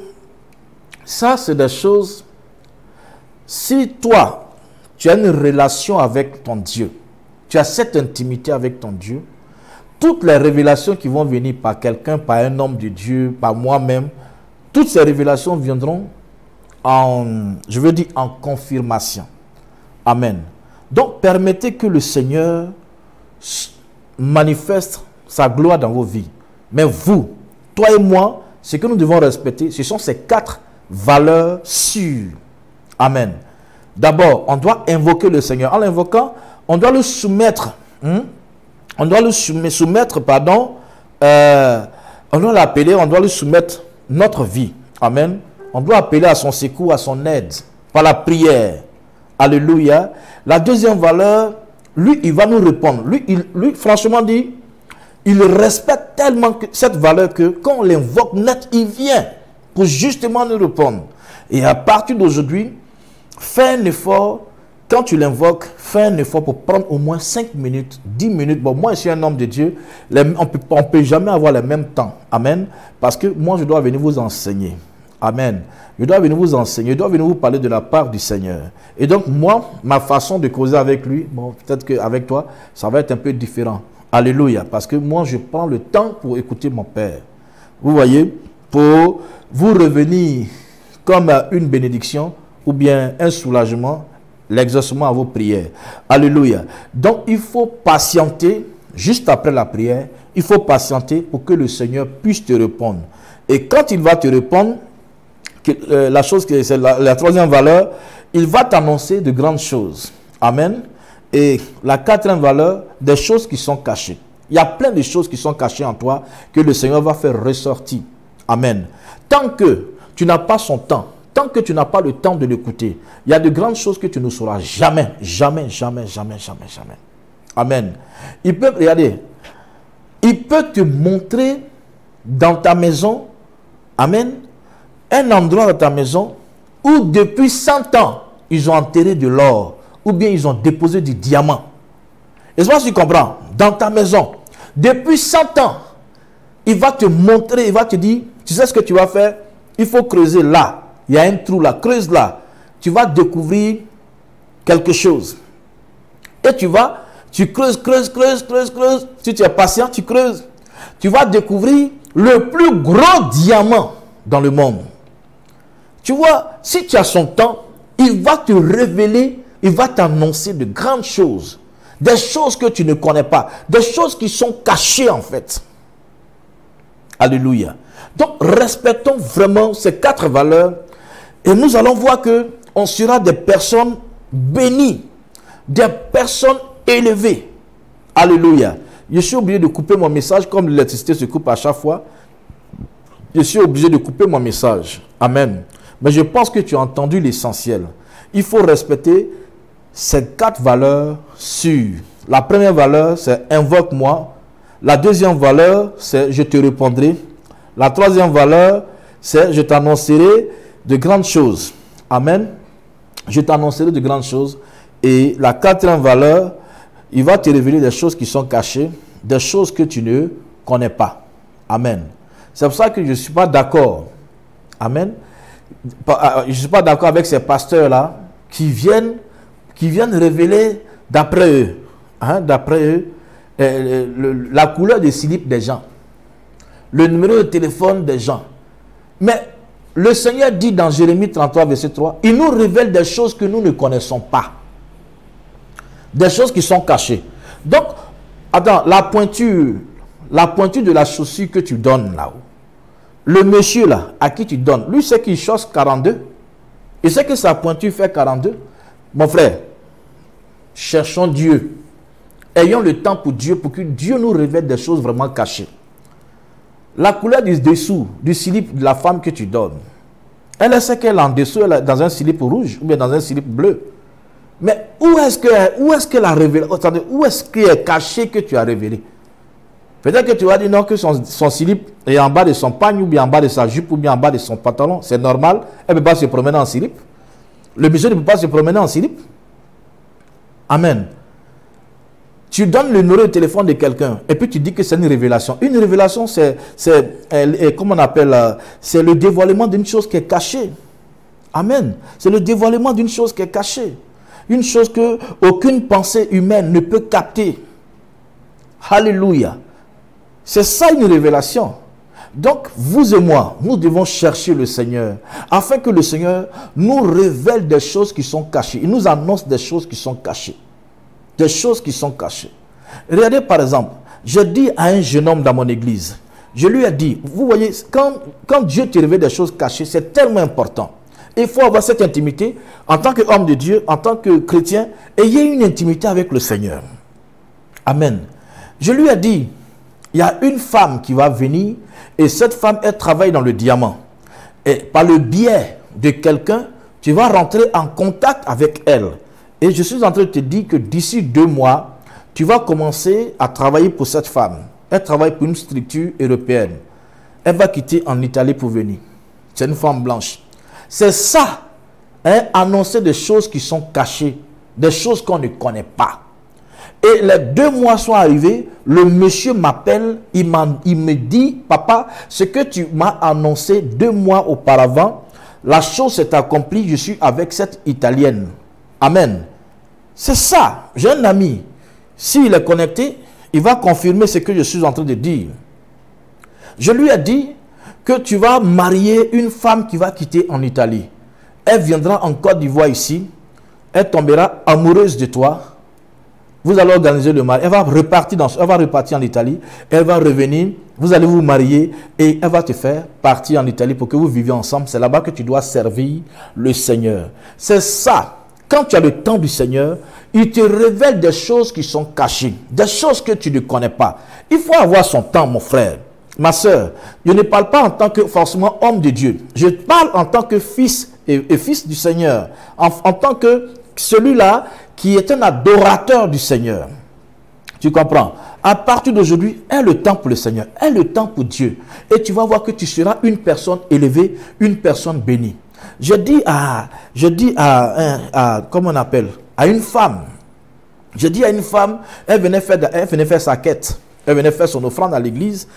ça, c'est des choses, si toi, tu as une relation avec ton Dieu, tu as cette intimité avec ton Dieu, toutes les révélations qui vont venir par quelqu'un, par un homme de Dieu, par moi-même, toutes ces révélations viendront en, je veux dire, en confirmation. Amen. Donc, permettez que le Seigneur manifeste sa gloire dans vos vies. Mais vous, toi et moi, ce que nous devons respecter, ce sont ces 4 valeurs sûres. Amen. D'abord, on doit invoquer le Seigneur. En l'invoquant, on doit le soumettre. On doit le soumettre, pardon. On doit l'appeler, on doit le soumettre notre vie. Amen. On doit appeler à son secours, à son aide, par la prière. Alléluia. La deuxième valeur, lui, il va nous répondre. Lui franchement dit, il respecte tellement cette valeur que quand on l'invoque net, il vient pour justement nous répondre. Et à partir d'aujourd'hui, fais un effort. Quand tu l'invoques, fais un effort pour prendre au moins 5 minutes, 10 minutes. Bon, moi, je suis un homme de Dieu. On ne peut jamais avoir le même temps. Amen. Parce que moi, je dois venir vous enseigner. Amen. Je dois venir vous enseigner, je dois venir vous parler de la part du Seigneur. Et donc moi, ma façon de causer avec lui, bon, peut-être qu'avec toi, ça va être un peu différent. Alléluia. Parce que moi, je prends le temps pour écouter mon Père. Vous voyez, pour vous revenir comme une bénédiction ou bien un soulagement, l'exaucement à vos prières. Alléluia. Donc, il faut patienter juste après la prière. Il faut patienter pour que le Seigneur puisse te répondre. Et quand il va te répondre, la chose qui est la troisième valeur, il va t'annoncer de grandes choses. Amen. Et la quatrième valeur, des choses qui sont cachées. Il y a plein de choses qui sont cachées en toi que le Seigneur va faire ressortir. Amen. Tant que tu n'as pas son temps, tant que tu n'as pas le temps de l'écouter, il y a de grandes choses que tu ne sauras jamais, jamais, jamais, jamais, jamais, jamais. Amen. Il peut, regardez, il peut te montrer dans ta maison, amen, un endroit dans ta maison où depuis 100 ans, ils ont enterré de l'or ou bien ils ont déposé du diamant. Est-ce que tu comprends? Dans ta maison, depuis 100 ans, il va te montrer, il va te dire, tu sais ce que tu vas faire? Il faut creuser là. Il y a un trou là, creuse là. Tu vas découvrir quelque chose. Et tu creuses. Si tu es patient, tu creuses. Tu vas découvrir le plus gros diamant dans le monde. Tu vois, si tu as son temps, il va te révéler, il va t'annoncer de grandes choses. Des choses que tu ne connais pas. Des choses qui sont cachées en fait. Alléluia. Donc, respectons vraiment ces 4 valeurs. Et nous allons voir que on sera des personnes bénies. Des personnes élevées. Alléluia. Je suis obligé de couper mon message comme l'électricité se coupe à chaque fois. Je suis obligé de couper mon message. Amen. Mais je pense que tu as entendu l'essentiel. Il faut respecter ces 4 valeurs sûres. La première valeur, c'est invoque-moi. La deuxième valeur, c'est je te répondrai. La troisième valeur, c'est je t'annoncerai de grandes choses. Amen. Je t'annoncerai de grandes choses. Et la quatrième valeur, il va te révéler des choses qui sont cachées, des choses que tu ne connais pas. Amen. C'est pour ça que je ne suis pas d'accord. Amen. Je ne suis pas d'accord avec ces pasteurs-là qui viennent révéler d'après eux, la couleur des slips des gens, le numéro de téléphone des gens. Mais le Seigneur dit dans Jérémie 33, verset 3, il nous révèle des choses que nous ne connaissons pas. Des choses qui sont cachées. Donc, attends, la pointure de la chaussure que tu donnes là-haut, le monsieur là, à qui tu donnes, lui sait qu'il chausse 42. Il sait que sa pointure fait 42. Mon frère, cherchons Dieu. Ayons le temps pour Dieu, pour que Dieu nous révèle des choses vraiment cachées. La couleur du dessous, du slip de la femme que tu donnes, elle sait qu'elle est en dessous, elle est dans un slip rouge ou bien dans un slip bleu. Mais où est-ce qu'elle a révélé? Où est-ce qu'il est caché que tu as révélé? Peut-être que tu vas dire non, que son slip est en bas de son pagne, ou bien en bas de sa jupe, ou bien en bas de son pantalon. C'est normal. Elle ne peut pas se promener en slip. Le monsieur ne peut pas se promener en slip. Amen. Tu donnes le numéro de téléphone de quelqu'un et puis tu dis que c'est une révélation. Une révélation, comment on appelle, c'est le dévoilement d'une chose qui est cachée. Amen. C'est le dévoilement d'une chose qui est cachée. Une chose que aucune pensée humaine ne peut capter. Alléluia. C'est ça une révélation. Donc, vous et moi, nous devons chercher le Seigneur afin que le Seigneur nous révèle des choses qui sont cachées. Il nous annonce des choses qui sont cachées. Des choses qui sont cachées. Regardez par exemple, j'ai dit à un jeune homme dans mon église, je lui ai dit, vous voyez, quand Dieu te révèle des choses cachées, c'est tellement important. Il faut avoir cette intimité en tant qu'homme de Dieu, en tant que chrétien, ayez une intimité avec le Seigneur. Amen. Je lui ai dit, il y a une femme qui va venir et cette femme, elle travaille dans le diamant. Et par le biais de quelqu'un, tu vas rentrer en contact avec elle. Et je suis en train de te dire que d'ici 2 mois, tu vas commencer à travailler pour cette femme. Elle travaille pour une structure européenne. Elle va quitter en Italie pour venir. C'est une femme blanche. C'est ça, hein, annoncer des choses qui sont cachées, des choses qu'on ne connaît pas. Et les 2 mois sont arrivés, le monsieur m'appelle, il me dit, papa, ce que tu m'as annoncé 2 mois auparavant, la chose s'est accomplie, je suis avec cette Italienne. Amen. C'est ça. J'ai un ami. S'il est connecté, il va confirmer ce que je suis en train de dire. Je lui ai dit que tu vas marier une femme qui va quitter en Italie. Elle viendra en Côte d'Ivoire ici. Elle tombera amoureuse de toi. Vous allez organiser le mariage. Elle va repartir en Italie. Elle va revenir. Vous allez vous marier et elle va te faire partir en Italie pour que vous viviez ensemble. C'est là-bas que tu dois servir le Seigneur. C'est ça. Quand tu as le temps du Seigneur, il te révèle des choses qui sont cachées, des choses que tu ne connais pas. Il faut avoir son temps, mon frère, ma soeur. Je ne parle pas en tant que forcément homme de Dieu. Je parle en tant que fils et fils du Seigneur, en tant que celui-là qui est un adorateur du Seigneur. Tu comprends? À partir d'aujourd'hui, aie le temps pour le Seigneur, aie le temps pour Dieu. Et tu vas voir que tu seras une personne élevée, une personne bénie. Je dis à comment on appelle, à une femme. Je dis à une femme, elle venait faire sa quête. Elle venait faire son offrande à l'église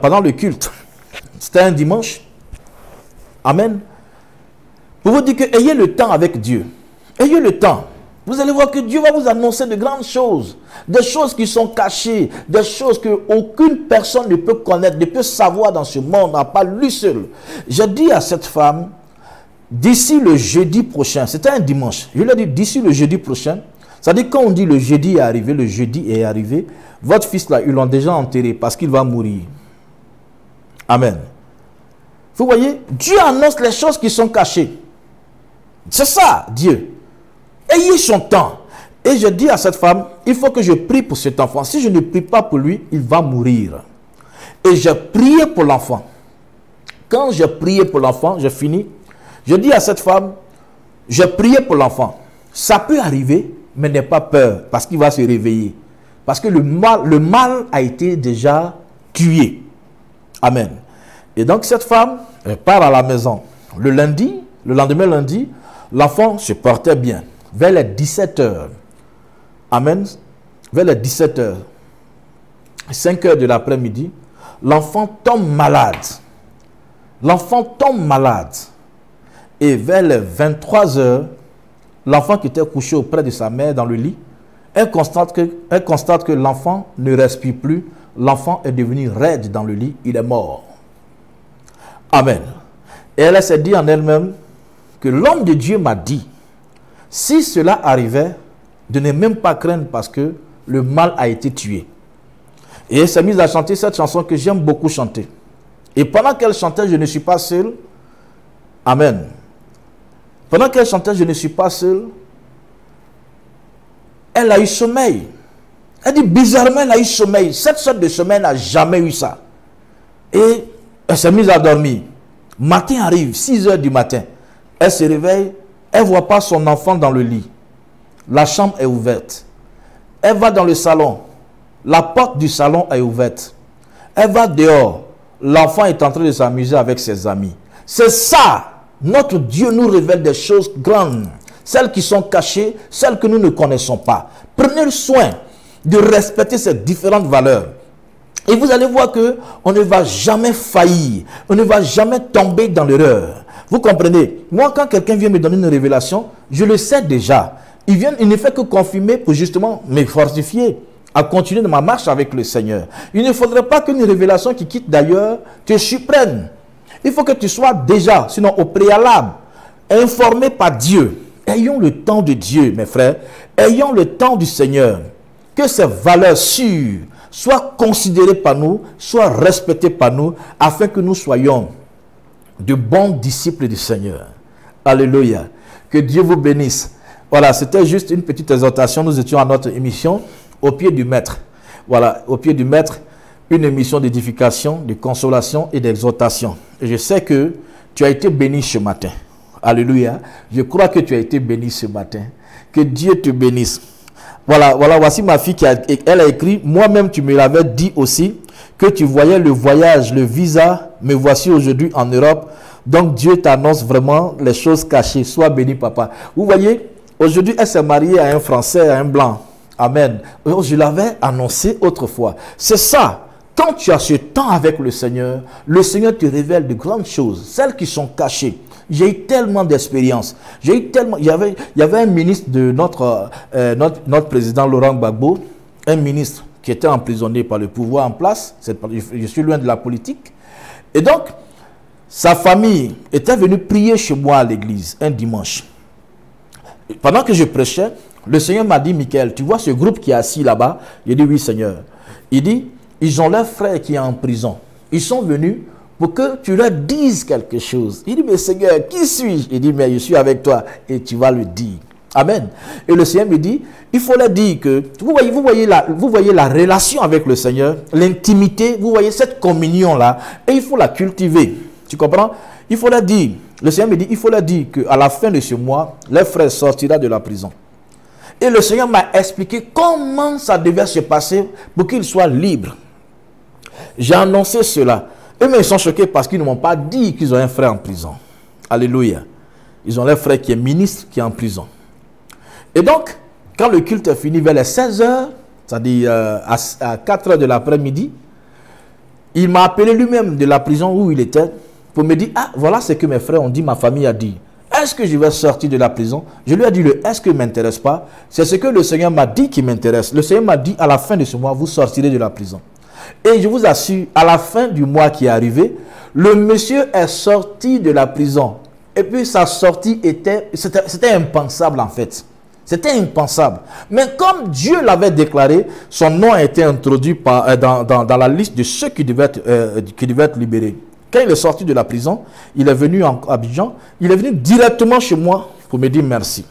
pendant le culte. C'était un dimanche. Amen. Pour vous dire que ayez le temps avec Dieu. Ayez le temps. Vous allez voir que Dieu va vous annoncer de grandes choses. Des choses qui sont cachées. Des choses qu'aucune personne ne peut connaître, ne peut savoir dans ce monde, à part lui seul. J'ai dit à cette femme, d'ici le jeudi prochain, c'était un dimanche, je lui ai dit d'ici le jeudi prochain, c'est-à-dire quand on dit le jeudi est arrivé, votre fils là, ils l'ont déjà enterré parce qu'il va mourir. Amen. Vous voyez, Dieu annonce les choses qui sont cachées. C'est ça, Dieu. Ayez son temps. Et je dis à cette femme, il faut que je prie pour cet enfant. Si je ne prie pas pour lui, il va mourir. Et j'ai prié pour l'enfant. Quand j'ai prié pour l'enfant, j'ai fini. Je dis à cette femme, j'ai prié pour l'enfant. Ça peut arriver, mais n'aie pas peur, parce qu'il va se réveiller. Parce que le mal a été déjà tué. Amen. Et donc cette femme, elle part à la maison. Le lendemain lundi, l'enfant se portait bien. Vers les 17h. Amen. Vers les 17h. 5h de l'après-midi, l'enfant tombe malade. L'enfant tombe malade. Et vers les 23h, l'enfant qui était couché auprès de sa mère dans le lit, elle constate que l'enfant ne respire plus. L'enfant est devenu raide dans le lit. Il est mort. Amen. Et elle s'est dit en elle-même que l'homme de Dieu m'a dit, si cela arrivait, de ne même pas craindre parce que le mal a été tué. Et elle s'est mise à chanter cette chanson que j'aime beaucoup chanter. Et pendant qu'elle chantait, je ne suis pas seul. Amen. Pendant qu'elle chantait, je ne suis pas seul. Elle a eu sommeil. Elle dit bizarrement, elle a eu sommeil. Cette sorte de sommeil n'a jamais eu ça. Et elle s'est mise à dormir. Matin arrive, 6h du matin. Elle se réveille. Elle ne voit pas son enfant dans le lit. La chambre est ouverte. Elle va dans le salon. La porte du salon est ouverte. Elle va dehors. L'enfant est en train de s'amuser avec ses amis. C'est ça. Notre Dieu nous révèle des choses grandes. Celles qui sont cachées, celles que nous ne connaissons pas. Prenez soin de respecter ces différentes valeurs. Et vous allez voir qu'on ne va jamais faillir. On ne va jamais tomber dans l'erreur. Vous comprenez? Moi, quand quelqu'un vient me donner une révélation, je le sais déjà. Il ne fait que confirmer pour justement me fortifier à continuer de ma marche avec le Seigneur. Il ne faudrait pas qu'une révélation qui quitte d'ailleurs te surprenne. Il faut que tu sois déjà, sinon au préalable, informé par Dieu. Ayons le temps de Dieu, mes frères. Ayons le temps du Seigneur. Que ces valeurs sûres soient considérées par nous, soient respectées par nous, afin que nous soyons de bons disciples du Seigneur. Alléluia. Que Dieu vous bénisse. Voilà, c'était juste une petite exhortation. Nous étions à notre émission au pied du Maître. Voilà, au pied du Maître, une émission d'édification, de consolation et d'exhortation. Et je sais que tu as été béni ce matin. Alléluia. Je crois que tu as été béni ce matin. Que Dieu te bénisse. Voilà, voici ma fille elle a écrit, moi-même tu me l'avais dit aussi, que tu voyais le voyage, le visa, me voici aujourd'hui en Europe. Donc Dieu t'annonce vraiment les choses cachées. Sois béni, papa. Vous voyez, aujourd'hui elle s'est mariée à un Français, à un Blanc. Amen. Je l'avais annoncé autrefois. C'est ça. Quand tu as ce temps avec le Seigneur te révèle de grandes choses, celles qui sont cachées. J'ai eu tellement d'expériences. J'ai eu tellement. Il y avait un ministre de notre président Laurent Gbagbo, un ministre qui était emprisonné par le pouvoir en place. Je suis loin de la politique. Et donc, sa famille était venue prier chez moi à l'église un dimanche. Pendant que je prêchais, le Seigneur m'a dit, Michael, tu vois ce groupe qui est assis là-bas? J'ai dit, oui, Seigneur. Il dit, ils ont leur frère qui est en prison. Ils sont venus pour que tu leur dises quelque chose. Il dit, mais Seigneur, qui suis-je? Il dit, mais je suis avec toi et tu vas le dire. Amen. Et le Seigneur me dit, il faut leur dire que, vous voyez la relation avec le Seigneur, l'intimité, vous voyez cette communion-là, et il faut la cultiver. Tu comprends? Il faut leur dire, le Seigneur me dit, il faut leur dire qu'à la fin de ce mois, leur frère sortira de la prison. Et le Seigneur m'a expliqué comment ça devait se passer pour qu'ils soient libres. J'ai annoncé cela. Eux, mais ils sont choqués parce qu'ils ne m'ont pas dit qu'ils ont un frère en prison. Alléluia. Ils ont leur frère qui est ministre, qui est en prison. Et donc, quand le culte est fini vers les 16h, c'est-à-dire à 4h de l'après-midi, il m'a appelé lui-même de la prison où il était pour me dire, ah, voilà ce que mes frères ont dit, ma famille a dit. Est-ce que je vais sortir de la prison? Je lui ai dit, est-ce que ne m'intéresse pas? C'est ce que le Seigneur m'a dit qui m'intéresse. Le Seigneur m'a dit, à la fin de ce mois, vous sortirez de la prison. Et je vous assure, à la fin du mois qui est arrivé, le monsieur est sorti de la prison. Et puis sa sortie c'était impensable en fait. C'était impensable. Mais comme Dieu l'avait déclaré, son nom a été introduit dans la liste de ceux qui devaient être libérés. Quand il est sorti de la prison, il est venu à Abidjan, il est venu directement chez moi pour me dire merci.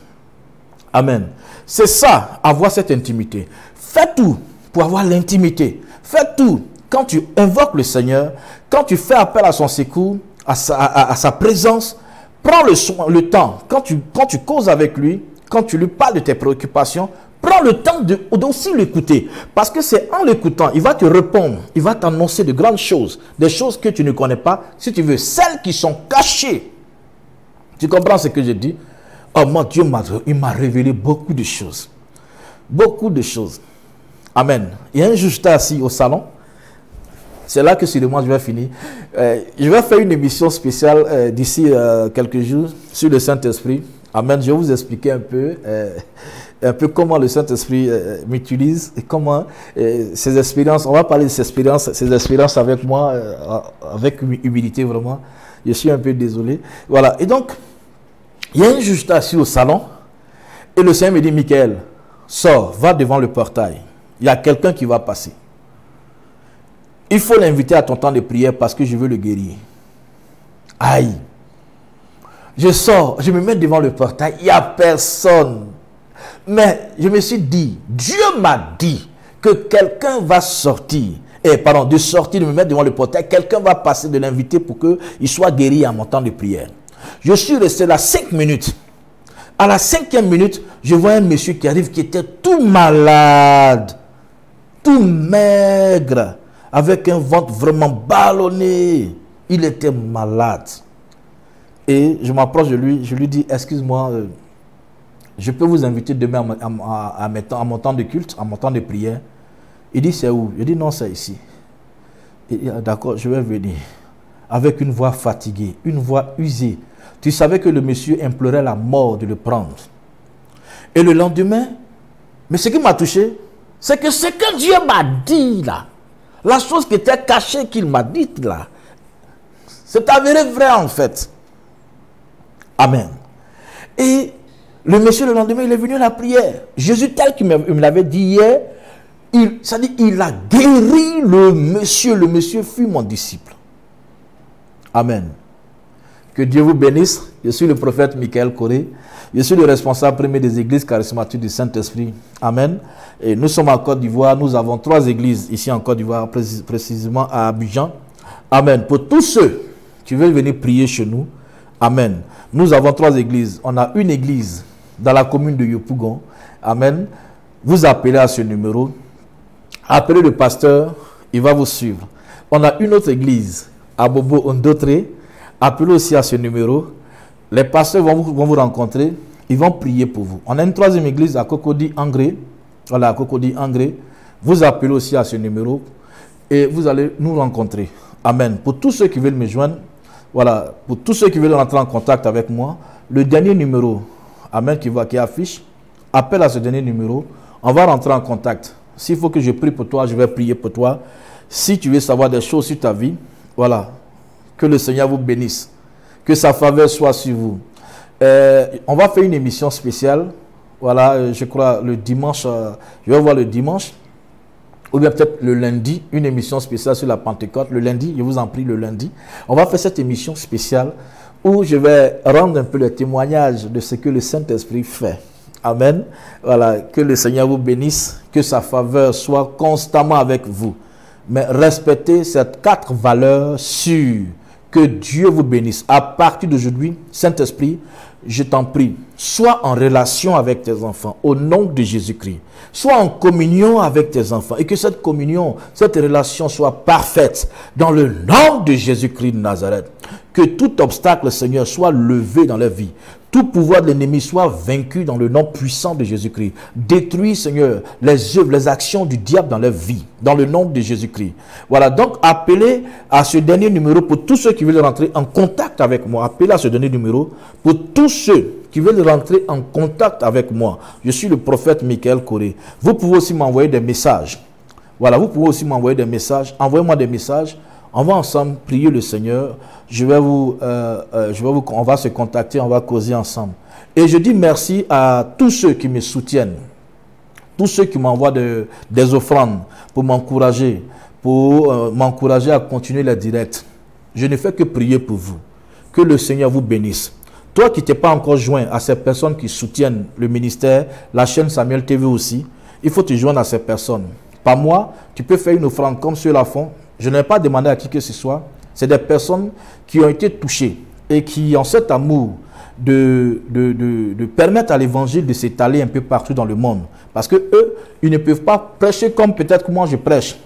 Amen. C'est ça, avoir cette intimité. Fais tout pour avoir l'intimité. Fais tout. Quand tu invoques le Seigneur, quand tu fais appel à son secours, à sa présence, prends le temps. Quand tu causes avec lui, quand tu lui parles de tes préoccupations, prends le temps d'aussi l'écouter. Parce que c'est en l'écoutant, il va te répondre. Il va t'annoncer de grandes choses. Des choses que tu ne connais pas. Si tu veux, celles qui sont cachées. Tu comprends ce que je dis? Oh mon Dieu, il m'a révélé beaucoup de choses. Beaucoup de choses. Amen. Il y a un juge assis au salon. C'est là que sur le mois je vais finir. Je vais faire une émission spéciale d'ici quelques jours sur le Saint-Esprit. Amen. Je vais vous expliquer un peu comment le Saint-Esprit m'utilise et comment ces expériences, on va parler de ces expériences avec moi, avec humilité vraiment. Je suis un peu désolé. Voilà. Et donc, il y a un juge assis au salon et le Seigneur me dit, Michael, sors, va devant le portail. Il y a quelqu'un qui va passer. Il faut l'inviter à ton temps de prière parce que je veux le guérir. Aïe. Je sors, je me mets devant le portail, il n'y a personne. Mais je me suis dit, Dieu m'a dit que quelqu'un va sortir. De sortir, de me mettre devant le portail, quelqu'un va passer, de l'inviter pour qu'il soit guéri à mon temps de prière. Je suis resté là 5 minutes. À la 5e minute, je vois un monsieur qui arrive qui était tout malade, tout maigre, avec un ventre vraiment ballonné. Il était malade. Et je m'approche de lui, je lui dis, excuse-moi, je peux vous inviter demain à mon temps de culte, à mon temps de prière. Il dit, c'est où? Je dis, non, c'est ici. D'accord, je vais venir. Avec une voix fatiguée, une voix usée. Tu savais que le monsieur implorait la mort de le prendre. Et le lendemain, mais ce qui m'a touché, c'est que ce que Dieu m'a dit là, la chose qui était cachée qu'il m'a dite là, c'est avéré vrai en fait. Amen. Et le monsieur le lendemain, il est venu à la prière. Jésus, tel qu'il me l'avait dit hier, il a guéri le monsieur. Le monsieur fut mon disciple. Amen. Que Dieu vous bénisse. Je suis le prophète Michael Coré. Je suis le responsable premier des églises charismatiques du Saint-Esprit. Amen. Et nous sommes en Côte d'Ivoire. Nous avons 3 églises ici en Côte d'Ivoire, précisément à Abidjan. Amen. Pour tous ceux qui veulent venir prier chez nous. Amen. Nous avons 3 églises. On a une église dans la commune de Yopougon. Amen. Vous appelez à ce numéro. Appelez le pasteur. Il va vous suivre. On a une autre église à Bobo Ondotre. Appelez aussi à ce numéro. Les pasteurs vont vous rencontrer. Ils vont prier pour vous. On a une 3e église à Cocody Angré. voilà, Cocody Angré, vous appelez aussi à ce numéro et vous allez nous rencontrer. Amen. Pour tous ceux qui veulent me joindre, voilà, pour tous ceux qui veulent rentrer en contact avec moi, le dernier numéro, amen, qui affiche, appelle à ce dernier numéro, on va rentrer en contact. S'il faut que je prie pour toi, je vais prier pour toi. Si tu veux savoir des choses sur ta vie, voilà, que le Seigneur vous bénisse, que sa faveur soit sur vous. On va faire une émission spéciale, voilà, je crois le dimanche, je vais voir le dimanche, ou bien peut-être le lundi, une émission spéciale sur la Pentecôte. Le lundi, je vous en prie, le lundi, on va faire cette émission spéciale où je vais rendre un peu le témoignage de ce que le Saint-Esprit fait. Amen. Voilà, que le Seigneur vous bénisse, que sa faveur soit constamment avec vous. Mais respectez ces 4 valeurs sûres. Que Dieu vous bénisse. À partir d'aujourd'hui, Saint-Esprit, je t'en prie, sois en relation avec tes enfants au nom de Jésus-Christ. Sois en communion avec tes enfants et que cette communion, cette relation soit parfaite dans le nom de Jésus-Christ de Nazareth. Que tout obstacle, Seigneur, soit levé dans leur vie. Tout pouvoir de l'ennemi soit vaincu dans le nom puissant de Jésus-Christ. Détruis, Seigneur, les œuvres, les actions du diable dans leur vie, dans le nom de Jésus-Christ. Voilà, donc appelez à ce dernier numéro pour tous ceux qui veulent rentrer en contact avec moi. Appelez à ce dernier numéro pour tous ceux qui veulent rentrer en contact avec moi. Je suis le prophète Michael Coré. Vous pouvez aussi m'envoyer des messages. Voilà, vous pouvez aussi m'envoyer des messages. Envoyez-moi des messages. On va ensemble prier le Seigneur. On va se contacter, on va causer ensemble. Et je dis merci à tous ceux qui me soutiennent, tous ceux qui m'envoient des offrandes pour m'encourager à continuer les directs. Je ne fais que prier pour vous. Que le Seigneur vous bénisse. Toi qui t'es pas encore joint à ces personnes qui soutiennent le ministère, la chaîne Samuel TV aussi, il faut te joindre à ces personnes. Par moi, tu peux faire une offrande comme ceux-là font. Je n'ai pas demandé à qui que ce soit. C'est des personnes qui ont été touchées et qui ont cet amour de permettre à l'évangile de s'étaler un peu partout dans le monde. Parce que eux, ils ne peuvent pas prêcher comme peut-être que moi je prêche.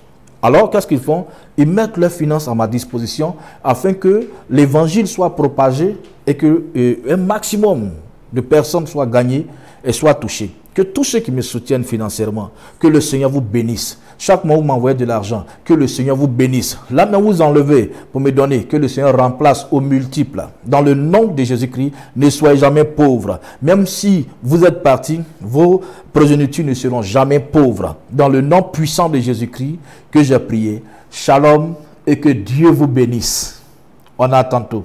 Alors, qu'est-ce qu'ils font? Ils mettent leurs finances à ma disposition afin que l'évangile soit propagé et que un maximum de personnes soient gagnées et soient touchées. Que tous ceux qui me soutiennent financièrement, que le Seigneur vous bénisse. Chaque mois, vous m'envoyez de l'argent, que le Seigneur vous bénisse. Là, mais vous enlevez pour me donner, que le Seigneur remplace au multiple. Dans le nom de Jésus-Christ, ne soyez jamais pauvres. Même si vous êtes partis, vos progénitures ne seront jamais pauvres. Dans le nom puissant de Jésus-Christ que j'ai prié. Shalom et que Dieu vous bénisse. On a tantôt.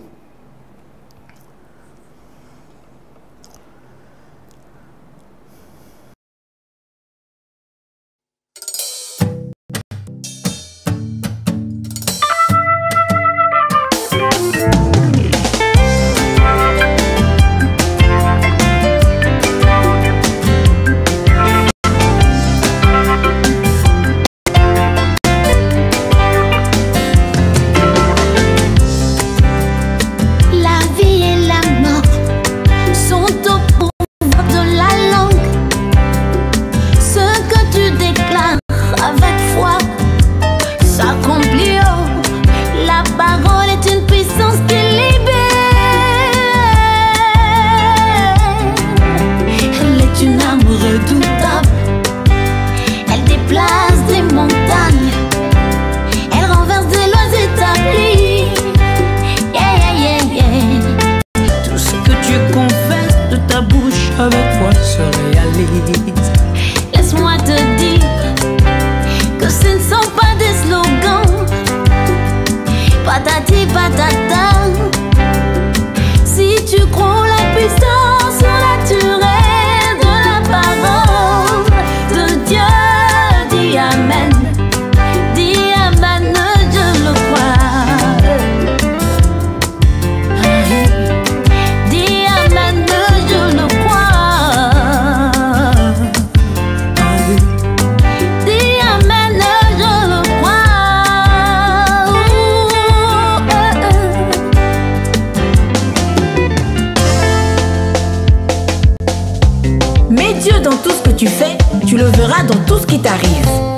Mets Dieu dans tout ce que tu fais, tu le verras dans tout ce qui t'arrive.